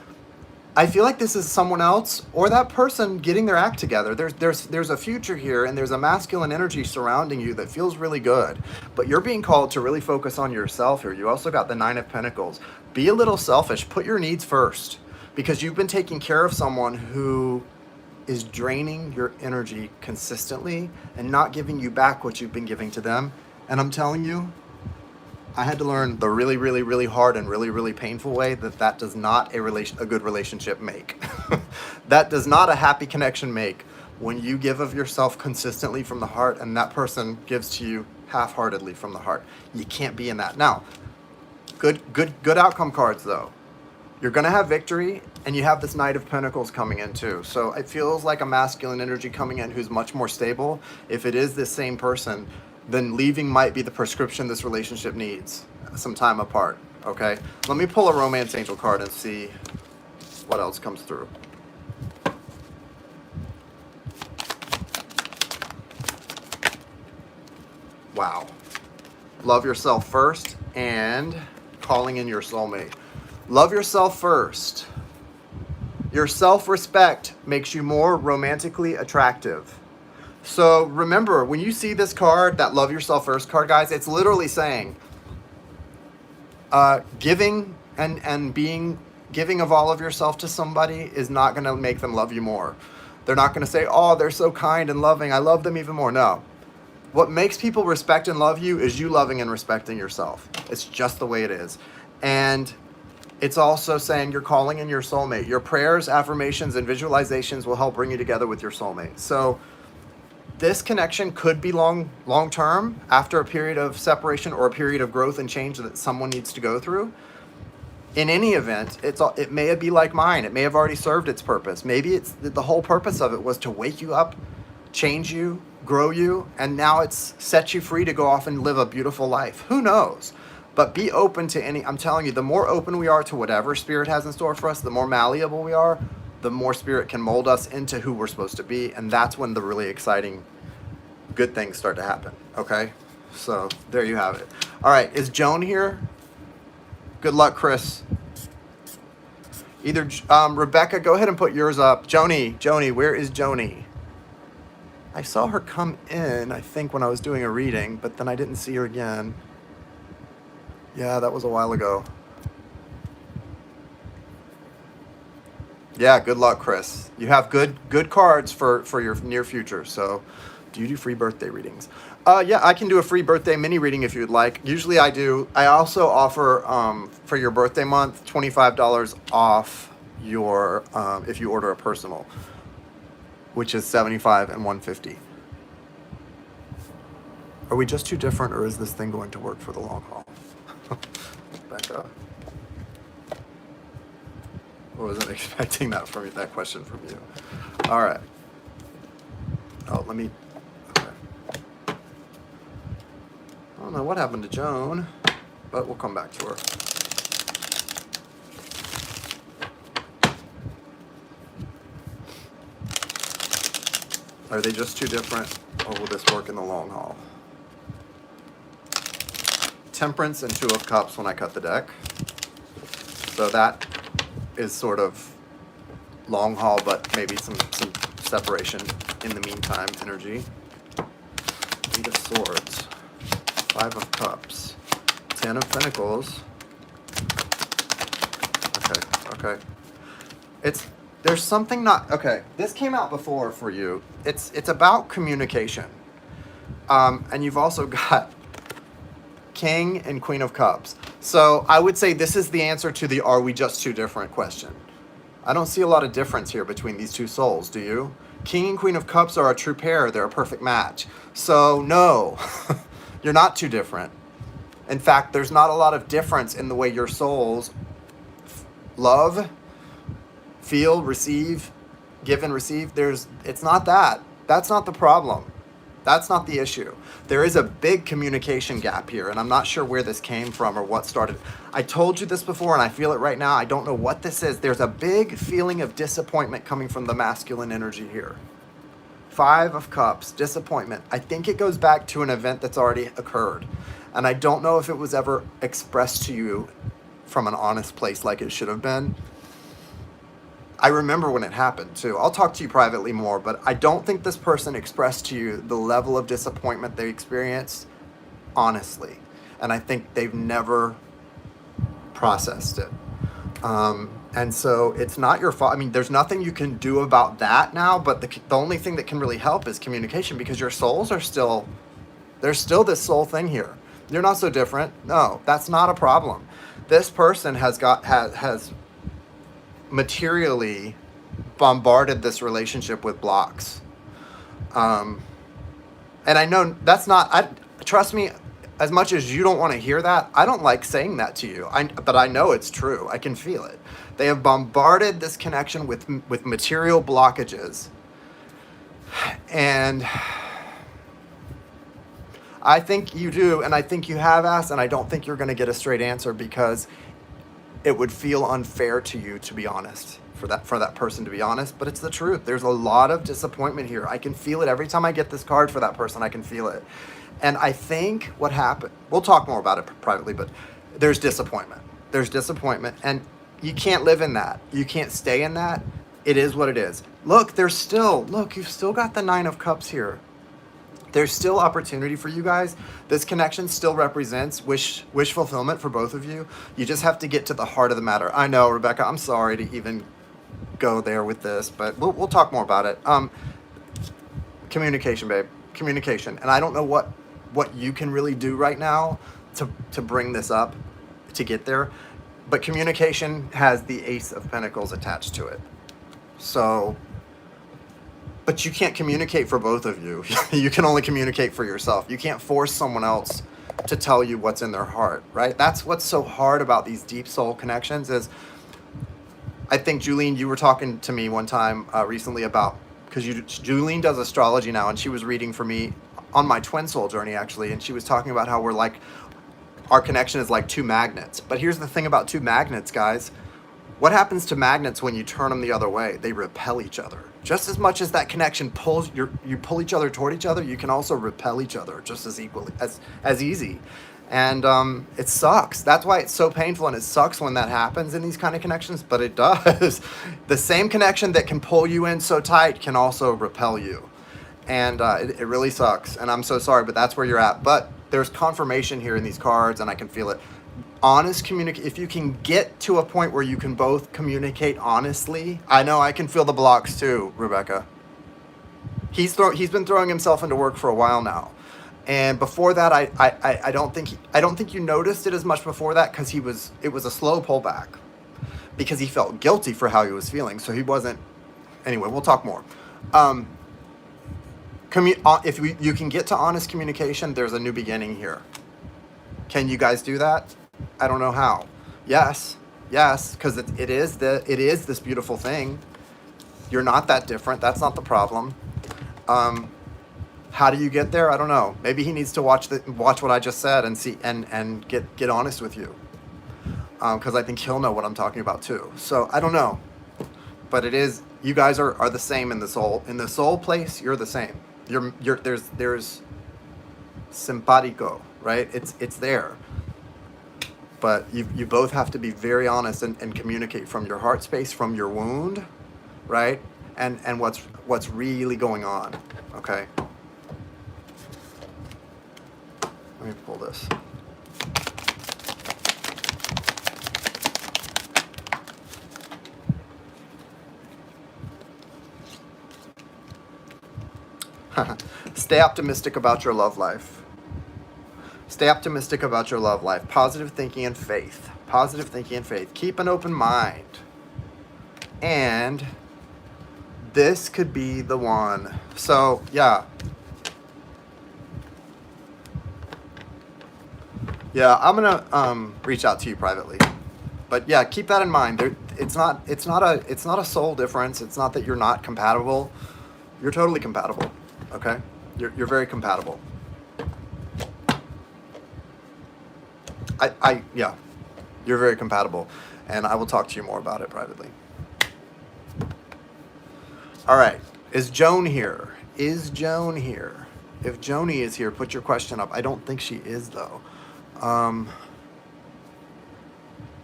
I feel like this is someone else or that person getting their act together. There's a future here, and there's a masculine energy surrounding you that feels really good. But you're being called to really focus on yourself here. You also got the Nine of Pentacles. Be a little selfish. Put your needs first, because you've been taking care of someone who is draining your energy consistently and not giving you back what you've been giving to them. And I'm telling you, I had to learn the really, really, really hard and really, really painful way that does not a good relationship make. That does not a happy connection make, when you give of yourself consistently from the heart and that person gives to you half-heartedly from the heart. You can't be in that. Now, good outcome cards though. You're going to have victory, and you have this Knight of Pentacles coming in too. So it feels like a masculine energy coming in who's much more stable. If it is this same person, then leaving might be the prescription this relationship needs, some time apart, okay? Let me pull a romance angel card and see what else comes through. Wow. Love yourself first and calling in your soulmate. Love yourself first. Your self-respect makes you more romantically attractive. So remember, when you see this card, that love yourself first card, guys, it's literally saying giving and being giving of all of yourself to somebody is not going to make them love you more. They're not going to say, oh, they're so kind and loving, I love them even more. No. What makes people respect and love you is you loving and respecting yourself. It's just the way it is. And it's also saying you're calling in your soulmate. Your prayers, affirmations, and visualizations will help bring you together with your soulmate. So this connection could be long-term after a period of separation or a period of growth and change that someone needs to go through. In any event, it may be like mine. It may have already served its purpose. Maybe it's the whole purpose of it was to wake you up, change you, grow you, and now it's set you free to go off and live a beautiful life. Who knows? But be open to I'm telling you, the more open we are to whatever Spirit has in store for us, the more malleable we are, the more Spirit can mold us into who we're supposed to be. And that's when the really exciting, good things start to happen. Okay? So there you have it. All right. Is Joan here? Good luck, Chris. Either Rebecca, go ahead and put yours up. Joni, where is Joni? I saw her come in, I think, when I was doing a reading, but then I didn't see her again. Yeah, that was a while ago. Yeah, good luck, Chris. You have good cards for your near future. So, do you do free birthday readings? Yeah, I can do a free birthday mini reading if you'd like. Usually I do. I also offer for your birthday month $25 off your if you order a personal, which is $75 and $150. Are we just too different, or is this thing going to work for the long haul? Back up. I wasn't expecting that question from you. All right. Oh, let me. Okay. I don't know what happened to Joan, but we'll come back to her. Are they just too different, or will this work in the long haul? Temperance and Two of Cups when I cut the deck. So that is sort of long haul, but maybe some separation in the meantime energy. Eight of Swords, Five of Cups, Ten of Pentacles. Okay. There's something not okay. This came out before for you. It's about communication, and you've also got King and Queen of Cups. So I would say this is the answer to the "Are we just too different?" question. I don't see a lot of difference here between these two souls, do you? King and Queen of Cups are a true pair. They're a perfect match. So no, you're not too different. In fact, there's not a lot of difference in the way your souls love, feel, receive, give and receive. It's not that. That's not the problem. That's not the issue. There is a big communication gap here, and I'm not sure where this came from or what started. I told you this before, and I feel it right now. I don't know what this is. There's a big feeling of disappointment coming from the masculine energy here. Five of Cups, disappointment. I think it goes back to an event that's already occurred, and I don't know if it was ever expressed to you from an honest place like it should have been. I remember when it happened too. I'll talk to you privately more, but I don't think this person expressed to you the level of disappointment they experienced honestly. And I think they've never processed it. And so it's not your fault. I mean, there's nothing you can do about that now, but the only thing that can really help is communication, because your souls are still, there's still this soul thing here. You're not so different. No, that's not a problem. This person has materially bombarded this relationship with blocks. And I know that's not, trust me, as much as you don't want to hear that, I don't like saying that to you. But I know it's true. I can feel it. They have bombarded this connection with material blockages. And I think you do, and I think you have asked, and I don't think you're going to get a straight answer, because it would feel unfair to you, to be honest, for that person to be honest, but it's the truth. There's a lot of disappointment here. I can feel it every time I get this card for that person. I can feel it. And I think what happened, we'll talk more about it privately, but there's disappointment. There's disappointment, and you can't live in that. You can't stay in that. It is what it is. Look, you've still got the Nine of Cups here. There's still opportunity for you guys. This connection still represents wish fulfillment for both of you. You just have to get to the heart of the matter. I know, Rebecca, I'm sorry to even go there with this, but we'll talk more about it. Communication, babe. Communication. And I don't know what you can really do right now to bring this up, to get there. But communication has the Ace of Pentacles attached to it. So, but you can't communicate for both of you. You can only communicate for yourself. You can't force someone else to tell you what's in their heart, right? That's what's so hard about these deep soul connections is, I think, Julene, you were talking to me one time recently about, because Julene does astrology now, and she was reading for me on my twin soul journey, actually, and she was talking about how we're like, our connection is like two magnets. But here's the thing about two magnets, guys. What happens to magnets when you turn them the other way? They repel each other. Just as much as that connection pulls, you pull each other toward each other, you can also repel each other just as equally, as easy. And it sucks. That's why it's so painful, and it sucks when that happens in these kind of connections, but it does. The same connection that can pull you in so tight can also repel you. And it really sucks. And I'm so sorry, but that's where you're at. But there's confirmation here in these cards, and I can feel it. Honest communicate. If you can get to a point where you can both communicate honestly, I know I can feel the blocks too, Rebecca. He's been throwing himself into work for a while now. And before that, I don't think you noticed it as much before that, because it was a slow pullback, because he felt guilty for how he was feeling. So he wasn't. Anyway, we'll talk more. If you can get to honest communication, there's a new beginning here. Can you guys do that? I don't know how. Yes, because it is this beautiful thing. You're not that different. That's not the problem. How do you get there? I don't know. Maybe he needs to watch what I just said and see and get honest with you. Because I think he'll know what I'm talking about too. So I don't know, but it is. You guys are the same in the soul place. You're the same. There's simpatico, right? It's there. But you both have to be very honest and communicate from your heart space, from your wound, right? And what's really going on. Okay. Let me pull this. Stay optimistic about your love life. Stay optimistic about your love life. Positive thinking and faith. Positive thinking and faith. Keep an open mind. And this could be the one. So, yeah. Yeah, I'm gonna reach out to you privately. But yeah, keep that in mind. It's not a soul difference. It's not that you're not compatible. You're totally compatible. Okay? You're very compatible. Yeah. You're very compatible. And I will talk to you more about it privately. All right. Is Joan here? Is Joan here? If Joni is here, put your question up. I don't think she is, though.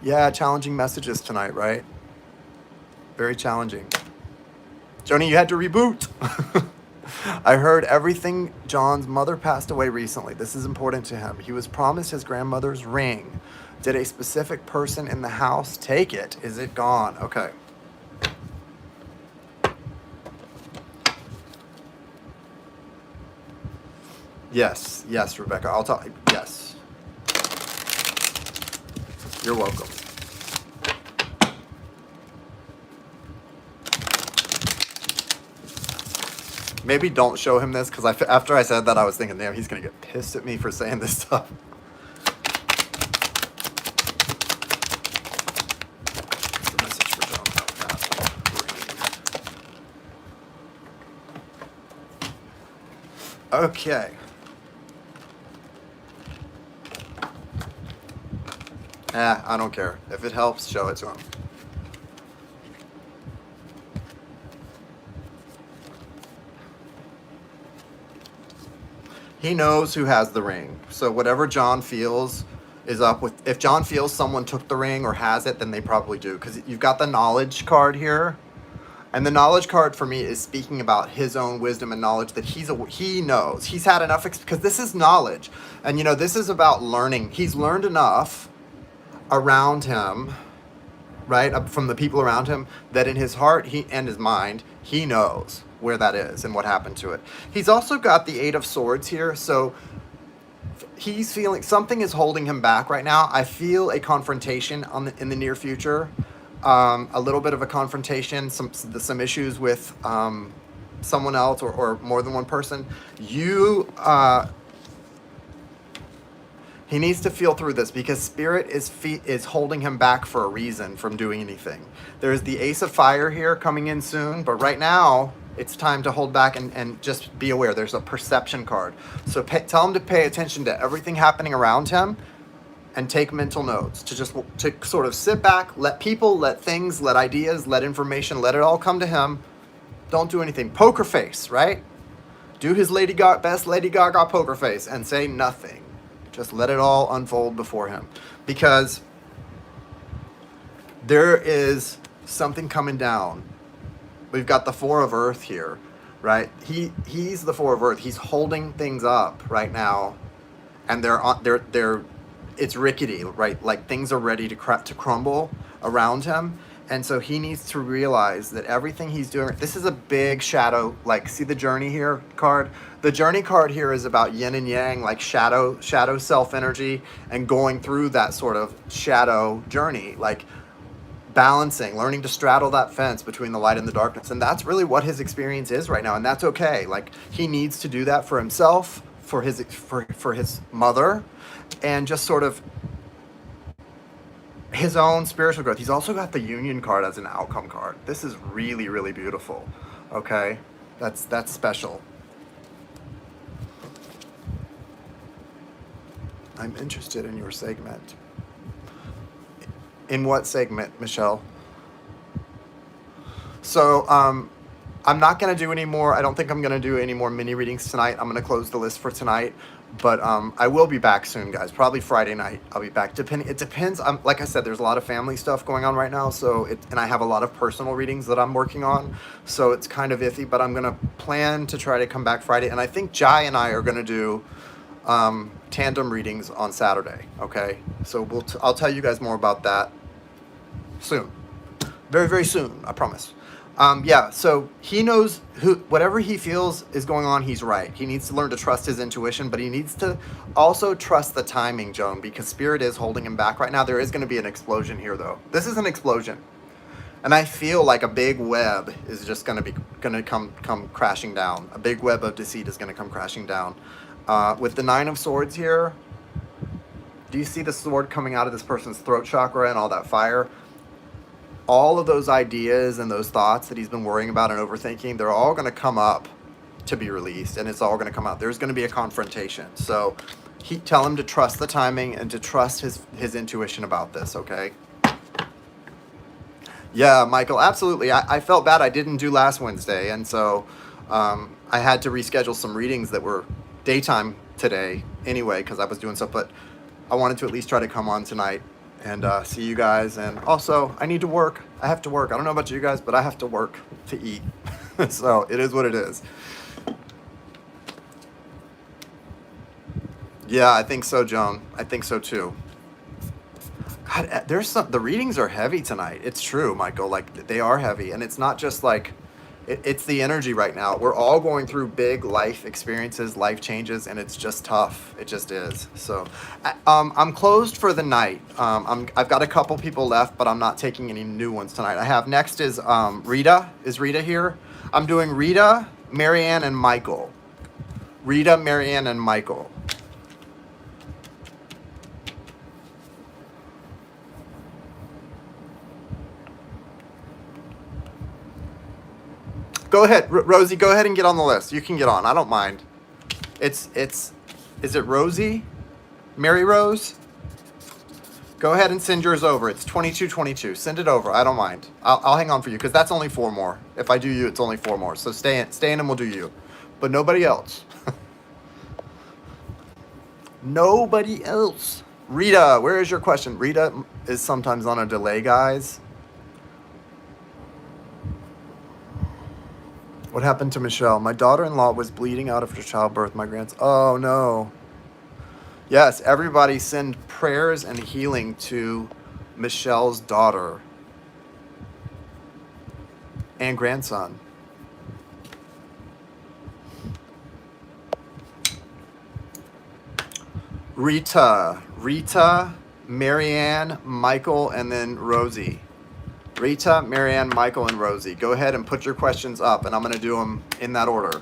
Yeah, challenging messages tonight, right? Very challenging. Joni, you had to reboot. I heard everything. John's mother passed away recently. This is important to him. He was promised his grandmother's ring. Did a specific person in the house take it? Is it gone? Okay. Yes, Rebecca. I'll talk. Yes. You're welcome. Maybe don't show him this, because after I said that, I was thinking, damn, he's going to get pissed at me for saying this stuff. It's a message for Joan. Okay. I don't care. If it helps, show it to him. He knows who has the ring. So whatever John feels is up with. If John feels someone took the ring or has it, then they probably do. Because you've got the knowledge card here. And the knowledge card for me is speaking about his own wisdom and knowledge that he knows. He's had enough, because this is knowledge. And this is about learning. He's learned enough around him, right, from the people around him, that in his heart and his mind, he knows where that is and what happened to it. He's also got the 8 of Swords here, so he's feeling something is holding him back right now. I feel a confrontation in the near future, a little bit of a confrontation, some issues with someone else or more than one person. He needs to feel through this, because Spirit is holding him back for a reason from doing anything. There's the Ace of Fire here coming in soon, but right now it's time to hold back and just be aware. There's a perception card. So tell him to pay attention to everything happening around him and take mental notes, to sort of sit back, let people, let things, let ideas, let information, let it all come to him. Don't do anything. Poker face, right? Do his best Lady Gaga poker face and say nothing. Just let it all unfold before him. Because there is something coming down. We've got the Four of Earth here, right? He's the Four of Earth. He's holding things up right now, and it's rickety, right? Like things are ready to crumble around him. And so he needs to realize that everything he's doing, this is a big shadow, like see the journey here card? The journey card here is about yin and yang, like shadow self energy, and going through that sort of shadow journey, like balancing, learning to straddle that fence between the light and the darkness. And that's really what his experience is right now. And that's okay. Like he needs to do that for himself, for his mother, and just sort of his own spiritual growth. He's also got the Union card as an outcome card. This is really, really beautiful. Okay, that's special. I'm interested in your segment. In what segment, Michelle? So I'm not going to do any more. I don't think I'm going to do any more mini readings tonight. I'm going to close the list for tonight. But I will be back soon, guys. Probably Friday night. I'll be back. It depends. Like I said, there's a lot of family stuff going on right now. And I have a lot of personal readings that I'm working on. So it's kind of iffy. But I'm going to plan to try to come back Friday. And I think Jai and I are going to do tandem readings on Saturday. Okay. So I'll tell you guys more about that soon. Very, very soon. I promise. Yeah, so he knows whatever he feels is going on, he's right. He needs to learn to trust his intuition, but he needs to also trust the timing, Joan, because Spirit is holding him back right now. There is going to be an explosion here, though. This is an explosion. And I feel like a big web is just going to come crashing down. A big web of deceit is going to come crashing down. With the Nine of Swords here, do you see the sword coming out of this person's throat chakra and all that fire? All of those ideas and those thoughts that he's been worrying about and overthinking, they're all going to come up to be released, and it's all going to come out. There's going to be a confrontation. So tell him to trust the timing and to trust his intuition about this, okay? Yeah, Michael, absolutely. I felt bad I didn't do last Wednesday, and so I had to reschedule some readings that were daytime today anyway because I was doing stuff, but I wanted to at least try to come on tonight and see you guys. And also, I need to work. I have to work. I don't know about you guys, but I have to work to eat. So it is what it is. Yeah, I think so, Joan. I think so too. God, the readings are heavy tonight. It's true, Michael. Like they are heavy, and it's not just like it's the energy right now. We're all going through big life experiences, life changes, and it's just tough. It just is. So I'm closed for the night. I've got a couple people left, but I'm not taking any new ones tonight. I have next is Rita. Is Rita here? I'm doing Rita, Marianne, and Michael. Rita, Marianne, and Michael. Go ahead, Rosie, go ahead and get on the list. You can get on. I don't mind. Is it Rosie? Mary Rose? Go ahead and send yours over. It's 2222. Send it over. I don't mind. I'll hang on for you because that's only 4 more. If I do you, it's only 4 more. So stay in and we'll do you. But nobody else. Nobody else. Rita, where is your question? Rita is sometimes on a delay, guys. What happened to Michelle? My daughter-in-law was bleeding out after childbirth. My grandson. Oh, no. Yes, everybody send prayers and healing to Michelle's daughter and grandson. Rita, Marianne, Michael, and then Rosie. Rita, Marianne, Michael, and Rosie. Go ahead and put your questions up, and I'm going to do them in that order.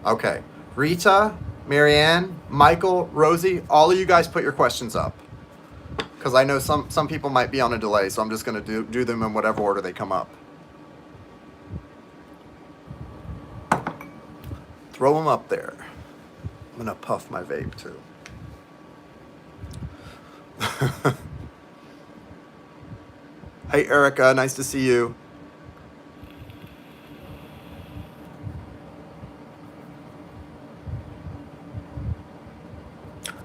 Okay. Rita, Marianne, Michael, Rosie, all of you guys put your questions up. Because I know some people might be on a delay, so I'm just going to do them in whatever order they come up. Throw them up there. I'm going to puff my vape, too. Hey, Erica, nice to see you.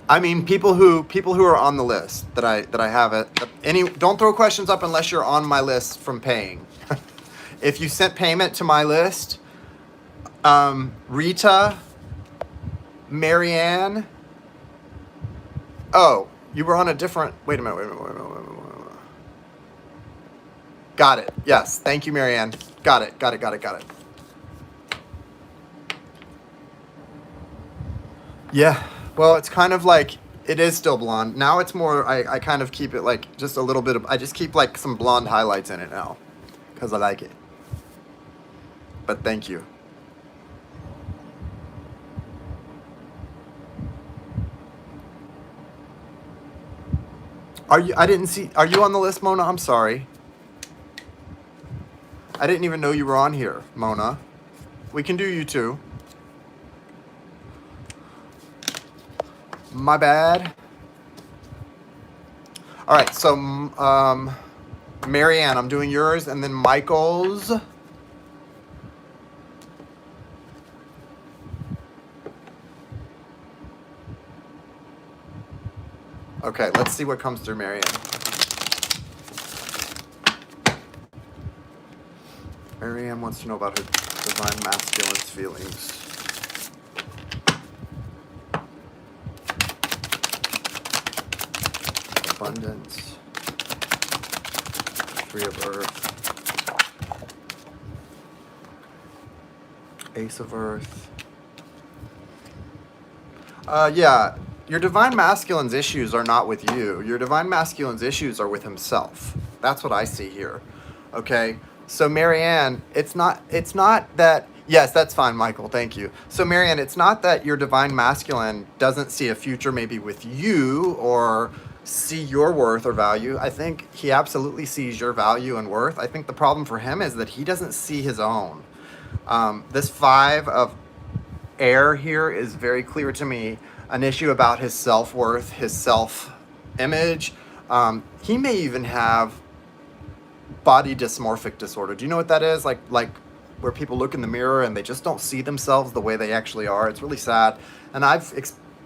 I mean, people who are on the list that I have it. Don't throw questions up unless you're on my list from paying. If you sent payment to my list, Rita, Marianne. Oh, you were on a different. Wait a minute. Wait a minute. Wait a minute. Wait a minute. Wait a minute. Got it. Yes. Thank you, Marianne. Got it. Got it. Got it. Got it. Yeah. Well, it's kind of like it is still blonde. Now it's more. I kind of keep it like just a little bit of. I just keep like some blonde highlights in it now, because I like it. But thank you. Are you? I didn't see. Are you on the list, Mona? I'm sorry. I didn't even know you were on here, Mona. We can do you too. My bad. All right, so Marianne, I'm doing yours, and then Michael's. Okay, let's see what comes through Marianne. Marianne wants to know about her divine masculine's feelings. Abundance. 3 of Earth. Ace of Earth. Yeah. Your divine masculine's issues are not with you. Your divine masculine's issues are with himself. That's what I see here. Okay? So Marianne, it's not that, yes, that's fine, Michael, thank you. So Marianne, it's not that your divine masculine doesn't see a future maybe with you or see your worth or value. I think he absolutely sees your value and worth. I think the problem for him is that he doesn't see his own. This 5 of air here is very clear to me. An issue about his self-worth, his self-image. He may even have body dysmorphic disorder. Do you know what that is? Like where people look in the mirror and they just don't see themselves the way they actually are. It's really sad. And I've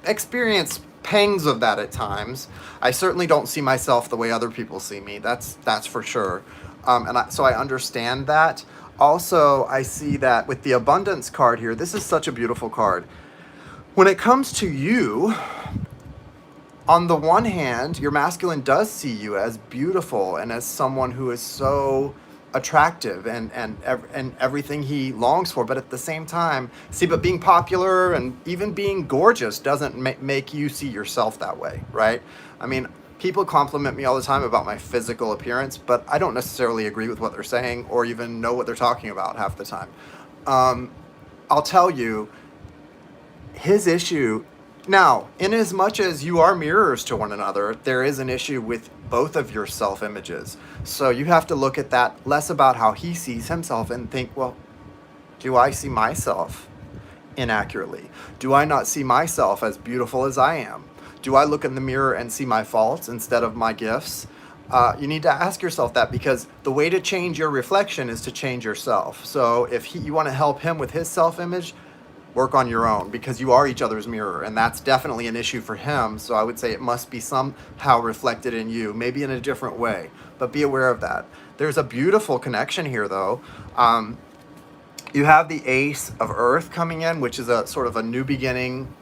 experienced pangs of that at times. I certainly don't see myself the way other people see me. That's for sure. So I understand that. Also, I see that with the abundance card here, this is such a beautiful card. When it comes to you, on the one hand, your masculine does see you as beautiful and as someone who is so attractive and everything he longs for. But at the same time, but being popular and even being gorgeous doesn't make you see yourself that way, right? I mean, people compliment me all the time about my physical appearance, but I don't necessarily agree with what they're saying or even know what they're talking about half the time. I'll tell you, his issue, now, in as much as you are mirrors to one another, there is an issue with both of your self-images. So you have to look at that less about how he sees himself and think, well, do I see myself inaccurately? Do I not see myself as beautiful as I am? Do I look in the mirror and see my faults instead of my gifts? You need to ask yourself that, because the way to change your reflection is to change yourself. So if you want to help him with his self-image, work on your own, because you are each other's mirror, and that's definitely an issue for him. So I would say it must be somehow reflected in you, maybe in a different way, but be aware of that. There's a beautiful connection here, though. You have the Ace of Earth coming in, which is a sort of a new beginning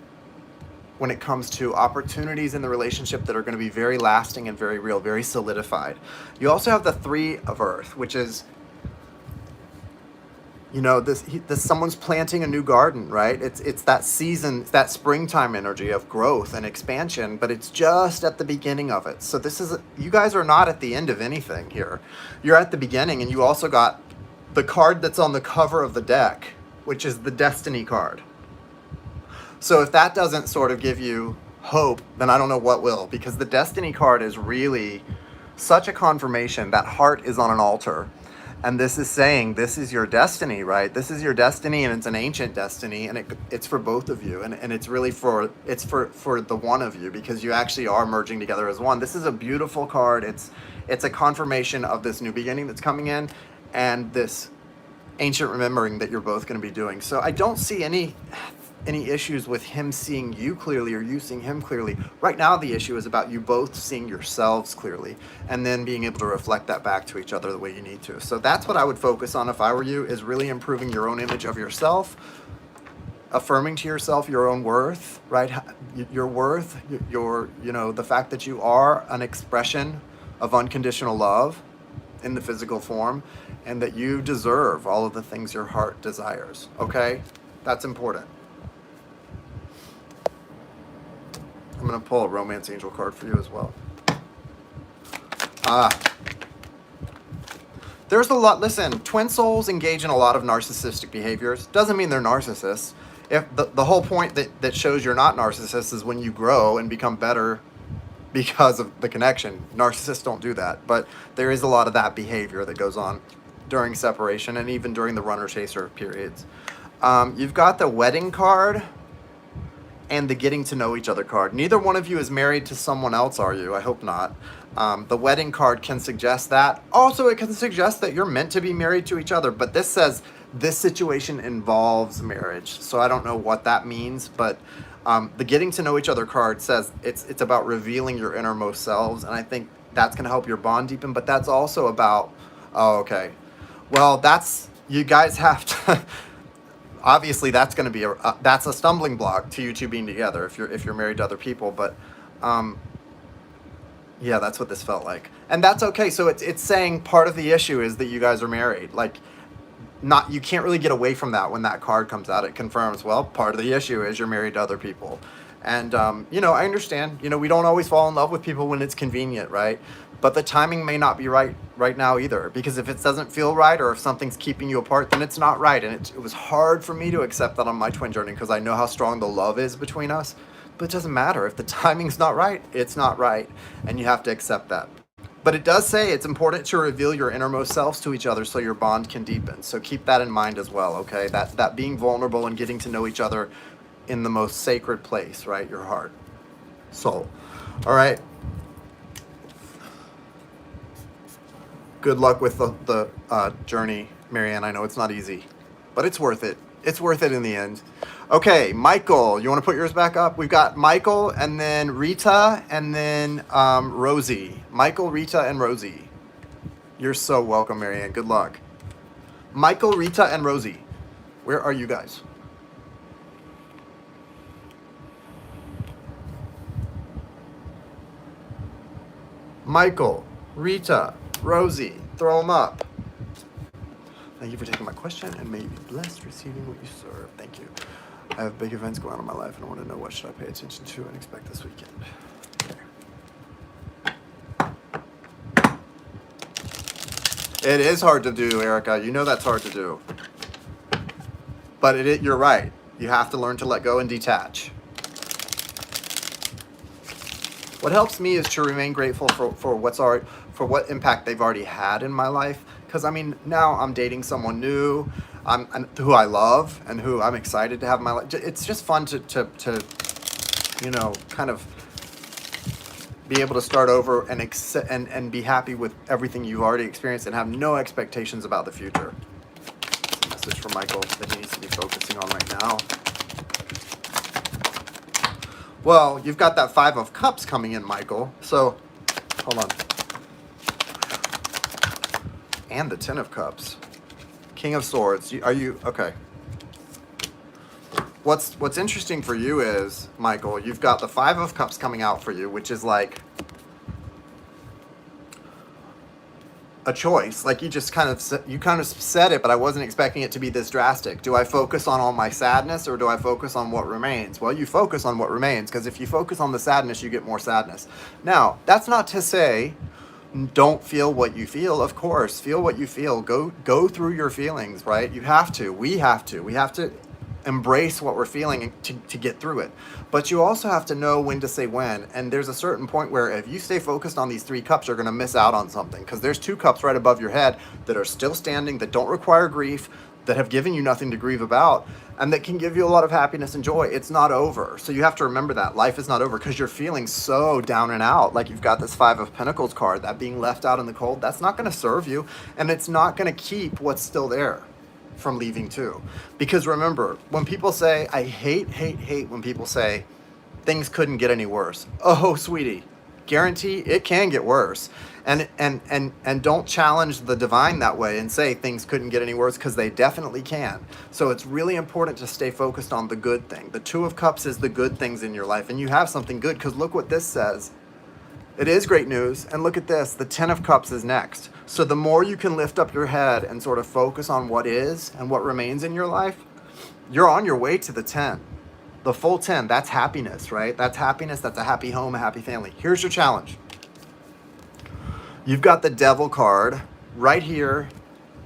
when it comes to opportunities in the relationship that are going to be very lasting and very real, very solidified. You also have the 3 of Earth, which is, you know, this someone's planting a new garden, right? It's that season, it's that springtime energy of growth and expansion, but it's just at the beginning of it. So you guys are not at the end of anything here. You're at the beginning, and you also got the card that's on the cover of the deck, which is the Destiny card. So if that doesn't sort of give you hope, then I don't know what will, because the Destiny card is really such a confirmation that heart is on an altar. And this is saying, this is your destiny, right? This is your destiny, and it's an ancient destiny, and it's for both of you. And it's really for the one of you, because you actually are merging together as one. This is a beautiful card. It's a confirmation of this new beginning that's coming in, and this ancient remembering that you're both going to be doing. So I don't see any issues with him seeing you clearly or you seeing him clearly. Right now, the issue is about you both seeing yourselves clearly and then being able to reflect that back to each other the way you need to. So that's what I would focus on if I were you, is really improving your own image of yourself, affirming to yourself your own worth, right? Your worth, your, you know, the fact that you are an expression of unconditional love in the physical form, and that you deserve all of the things your heart desires, okay? That's important. I'm gonna pull a romance angel card for you as well. There's a lot, listen, twin souls engage in a lot of narcissistic behaviors. Doesn't mean they're narcissists. If the whole point that shows you're not narcissists is when you grow and become better because of the connection. Narcissists don't do that, but there is a lot of that behavior that goes on during separation and even during the runner-chaser periods. You've got the wedding card and the getting to know each other card. Neither one of you is married to someone else, are you? I hope not. The wedding card can suggest that. Also, it can suggest that you're meant to be married to each other, but this says this situation involves marriage. So I don't know what that means, but the getting to know each other card says it's about revealing your innermost selves, and I think that's going to help your bond deepen, but that's also about, oh, okay. Well, that's, you guys have to, obviously that's going to be that's a stumbling block to you two being together if you're married to other people, but yeah, that's what this felt like. And that's okay. So it's saying part of the issue is that you guys are married. Like, not, you can't really get away from that when that card comes out. It confirms, well, part of the issue is you're married to other people. And, you know, I understand, you know, we don't always fall in love with people when it's convenient, right? But the timing may not be right now either, because if it doesn't feel right or if something's keeping you apart, then it's not right. And it was hard for me to accept that on my twin journey because I know how strong the love is between us. But it doesn't matter. If the timing's not right, it's not right. And you have to accept that. But it does say it's important to reveal your innermost selves to each other so your bond can deepen. So keep that in mind as well, okay? That being vulnerable and getting to know each other in the most sacred place, right? Your heart, soul. All right. Good luck with the journey, Marianne. I know it's not easy, but it's worth it. It's worth it in the end. Okay, Michael, you want to put yours back up? We've got Michael and then Rita and then Rosie. Michael, Rita, and Rosie. You're so welcome, Marianne. Good luck. Michael, Rita, and Rosie. Where are you guys? Michael, Rita, Rosie, throw them up. Thank you for taking my question, and may you be blessed receiving what you serve. Thank you. I have big events going on in my life, and I want to know what should I pay attention to and expect this weekend. Okay. It is hard to do, Erica. You know that's hard to do. But you're right. You have to learn to let go and detach. What helps me is to remain grateful for what impact they've already had in my life. Because, I mean, now I'm dating someone new, who I love and who I'm excited to have in my life. It's just fun to you know, kind of be able to start over and be happy with everything you've already experienced and have no expectations about the future. Message for Michael that he needs to be focusing on right now. Well, you've got that 5 of Cups coming in, Michael. So, hold on. And the 10 of Cups. King of Swords. Are you okay? What's interesting for you is, Michael, you've got the 5 of Cups coming out for you, which is like a choice. Like you kind of said it, but I wasn't expecting it to be this drastic. Do I focus on all my sadness or do I focus on what remains? Well, you focus on what remains, because if you focus on the sadness, you get more sadness. Now, that's not to say don't feel what you feel. Of course, feel what you feel. Go through your feelings, right? You have to. We have to embrace what we're feeling to get through it. But you also have to know when to say when. And there's a certain point where if you stay focused on these 3 cups, you're going to miss out on something, because there's 2 cups right above your head that are still standing, that don't require grief, that have given you nothing to grieve about, and that can give you a lot of happiness and joy. It's not over. So you have to remember that life is not over, because you're feeling so down and out. Like you've got this 5 of Pentacles card, that being left out in the cold, that's not going to serve you, and it's not going to keep what's still there. from leaving too. Because remember, when people say, I hate when people say things couldn't get any worse. Oh, sweetie, guarantee it can get worse. And don't challenge the divine that way and say things couldn't get any worse, because they definitely can. So it's really important to stay focused on the good thing. The Two of Cups is the good things in your life, and you have something good, because look what this says. It is great news. And look at this, the Ten of Cups is next. So the more you can lift up your head and sort of focus on what is and what remains in your life, you're on your way to the 10. The full 10, that's happiness, right? That's happiness, that's a happy home, a happy family. Here's your challenge. You've got the Devil card right here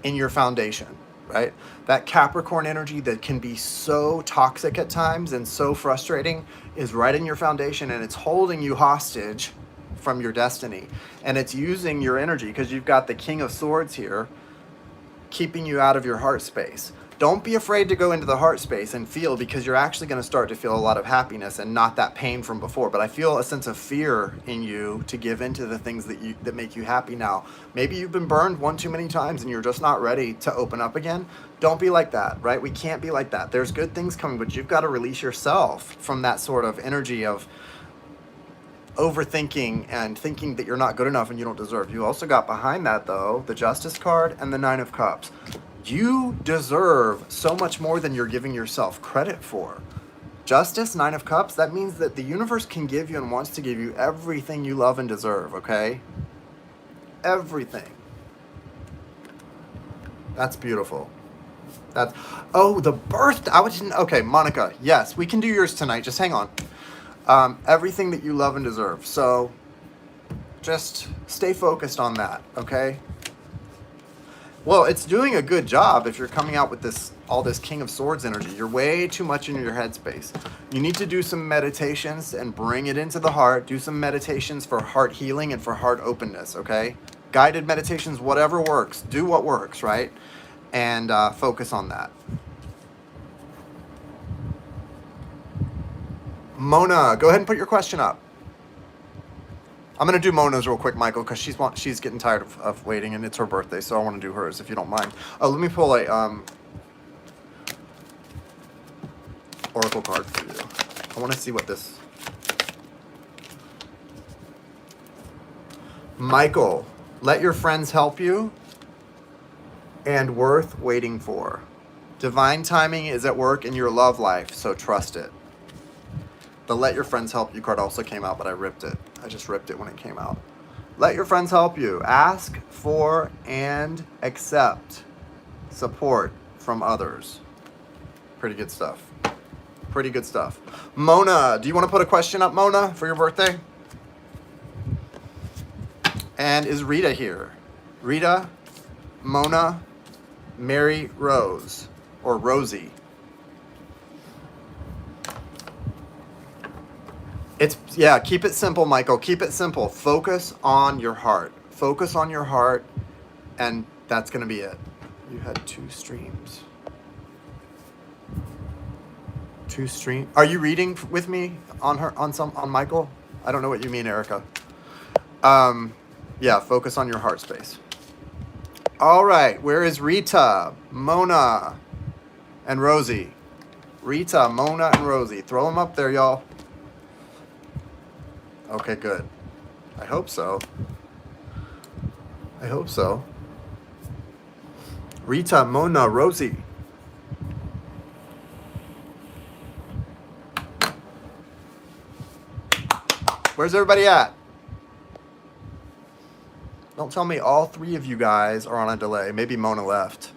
in your foundation, right? That Capricorn energy that can be so toxic at times and so frustrating is right in your foundation, and it's holding you hostage from your destiny. And it's using your energy, because you've got the King of Swords here, keeping you out of your heart space. Don't be afraid to go into the heart space and feel, because you're actually going to start to feel a lot of happiness and not that pain from before. But I feel a sense of fear in you to give into the things that make you happy now. Maybe you've been burned one too many times and you're just not ready to open up again. Don't be like that, right? We can't be like that. There's good things coming, but you've got to release yourself from that sort of energy of overthinking and thinking that you're not good enough and you don't deserve. You also got behind that, though, the Justice card and the Nine of Cups. You deserve so much more than you're giving yourself credit for. Justice, Nine of Cups, that means that the universe can give you and wants to give you everything you love and deserve, okay? Everything. That's beautiful. That's, oh, the birth, okay, Monica, yes, we can do yours tonight, just hang on. Everything that you love and deserve. So just stay focused on that, okay? Well, it's doing a good job if you're coming out with all this King of Swords energy. You're way too much in your headspace. You need to do some meditations and bring it into the heart. Do some meditations for heart healing and for heart openness, okay? Guided meditations, whatever works. Do what works, right? And focus on that. Mona, go ahead and put your question up. I'm going to do Mona's real quick, Michael, because she's getting tired of waiting, and it's her birthday, so I want to do hers, if you don't mind. Oh, let me pull a oracle card for you. I want to see what this... Michael, let your friends help you, and worth waiting for. Divine timing is at work in your love life, so trust it. The Let Your Friends Help You card also came out, but I ripped it. I just ripped it when it came out. Let your friends help you. Ask for and accept support from others. Pretty good stuff. Pretty good stuff. Mona, do you want to put a question up, Mona, for your birthday? And is Rita here? Rita, Mona, Mary, Rose, or Rosie? Keep it simple, Michael. Keep it simple. Focus on your heart. Focus on your heart, and that's going to be it. You had 2 streams. 2 streams. Are you reading with me on Michael? I don't know what you mean, Erica. Focus on your heart space. All right, where is Rita, Mona, and Rosie? Rita, Mona, and Rosie. Throw them up there, y'all. Okay, good. I hope so. I hope so. Rita, Mona, Rosie. Where's everybody at? Don't tell me all 3 of you guys are on a delay. Maybe Mona left.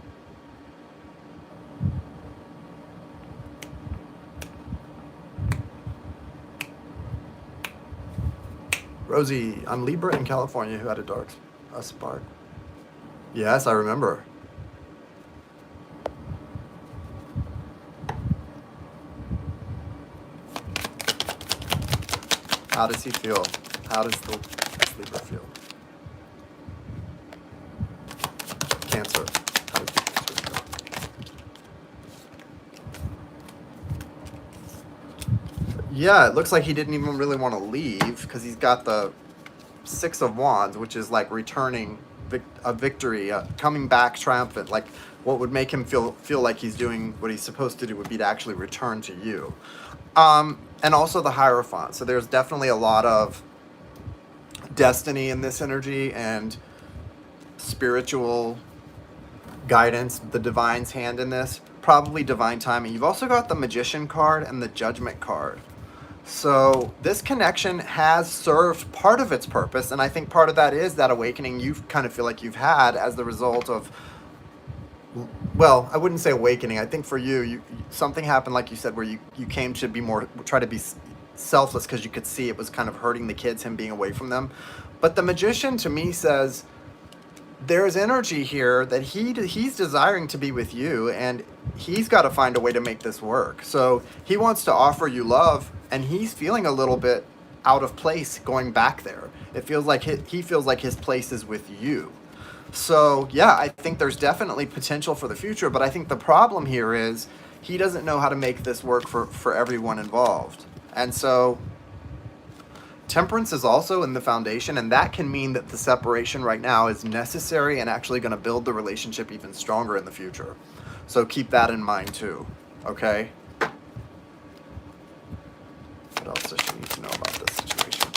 Rosie, I'm Libra in California who had a spark. Yes, I remember. How does he feel? How does this Libra feel? Cancer. How does Cancer feel? Yeah, it looks like he didn't even really want to leave, because he's got the 6 of Wands, which is like returning a victory, coming back triumphant. Like what would make him feel like he's doing what he's supposed to do would be to actually return to you. And also the Hierophant. So there's definitely a lot of destiny in this energy and spiritual guidance, the divine's hand in this, probably divine timing. You've also got the Magician card and the Judgment card. So this connection has served part of its purpose, and I think part of that is that awakening you kind of feel like you've had as the result of, well, I wouldn't say awakening. I think for you something happened, like you said, where you came to be more, try to be selfless because you could see it was kind of hurting the kids, him being away from them. But the Magician to me says there's energy here that he's desiring to be with you, and he's got to find a way to make this work. So he wants to offer you love, and he's feeling a little bit out of place going back there. It feels like he feels like his place is with you. So yeah, I think there's definitely potential for the future, but I think the problem here is he doesn't know how to make this work for everyone involved. And so Temperance is also in the foundation, and that can mean that the separation right now is necessary and actually going to build the relationship even stronger in the future. So keep that in mind too, okay? What else does she need to know about this situation?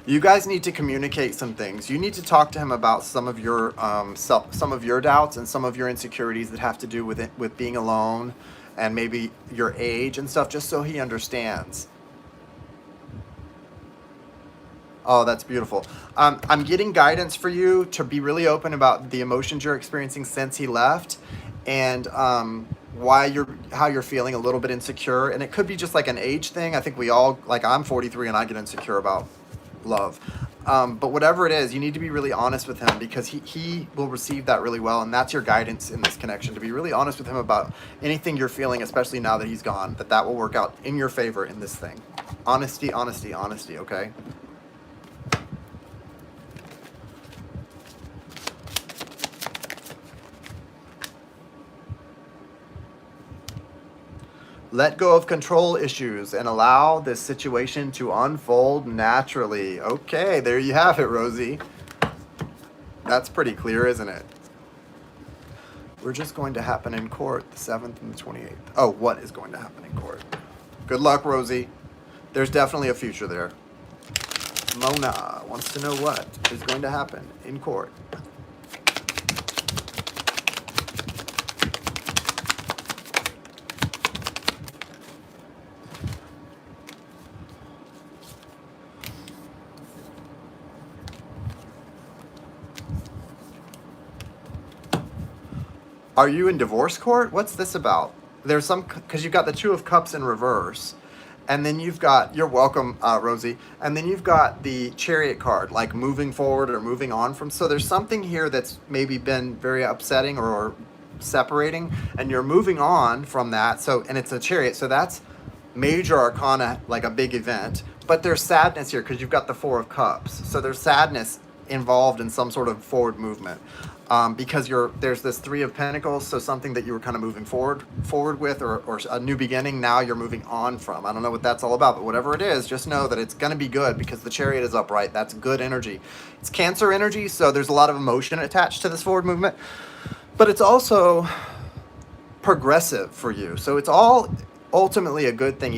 You guys need to communicate some things. You need to talk to him about some of your some of your doubts and some of your insecurities that have to do with being alone, and maybe your age and stuff, just so he understands. Oh, that's beautiful. I'm getting guidance for you to be really open about the emotions you're experiencing since he left, and how you're feeling a little bit insecure. And it could be just like an age thing. I think we all, like, I'm 43 and I get insecure about love. But whatever it is, you need to be really honest with him, because he will receive that really well. And that's your guidance in this connection, to be really honest with him about anything you're feeling, especially now that he's gone, that will work out in your favor in this thing. Honesty, honesty, honesty, okay? Let go of control issues and allow this situation to unfold naturally. Okay, there you have it, Rosie. That's pretty clear, isn't it? We're just going to happen in court, the 7th and the 28th. Oh, what is going to happen in court? Good luck, Rosie. There's definitely a future there. Mona wants to know what is going to happen in court. Are you in divorce court? What's this about? There's some, because you've got the Two of Cups in reverse, and then you've got, you're welcome, Rosie, and then you've got the Chariot card, like moving forward or moving on from. So there's something here that's maybe been very upsetting or separating, and you're moving on from that. So, and it's a Chariot, so that's major arcana, like a big event. But there's sadness here because you've got the Four of Cups. So there's sadness involved in some sort of forward movement. Because there's this Three of Pentacles, so something that you were kind of moving forward with, or a new beginning, now you're moving on from. I don't know what that's all about, but whatever it is, just know that it's going to be good, because the Chariot is upright. That's good energy. It's Cancer energy, so there's a lot of emotion attached to this forward movement, but it's also progressive for you. So it's all ultimately a good thing.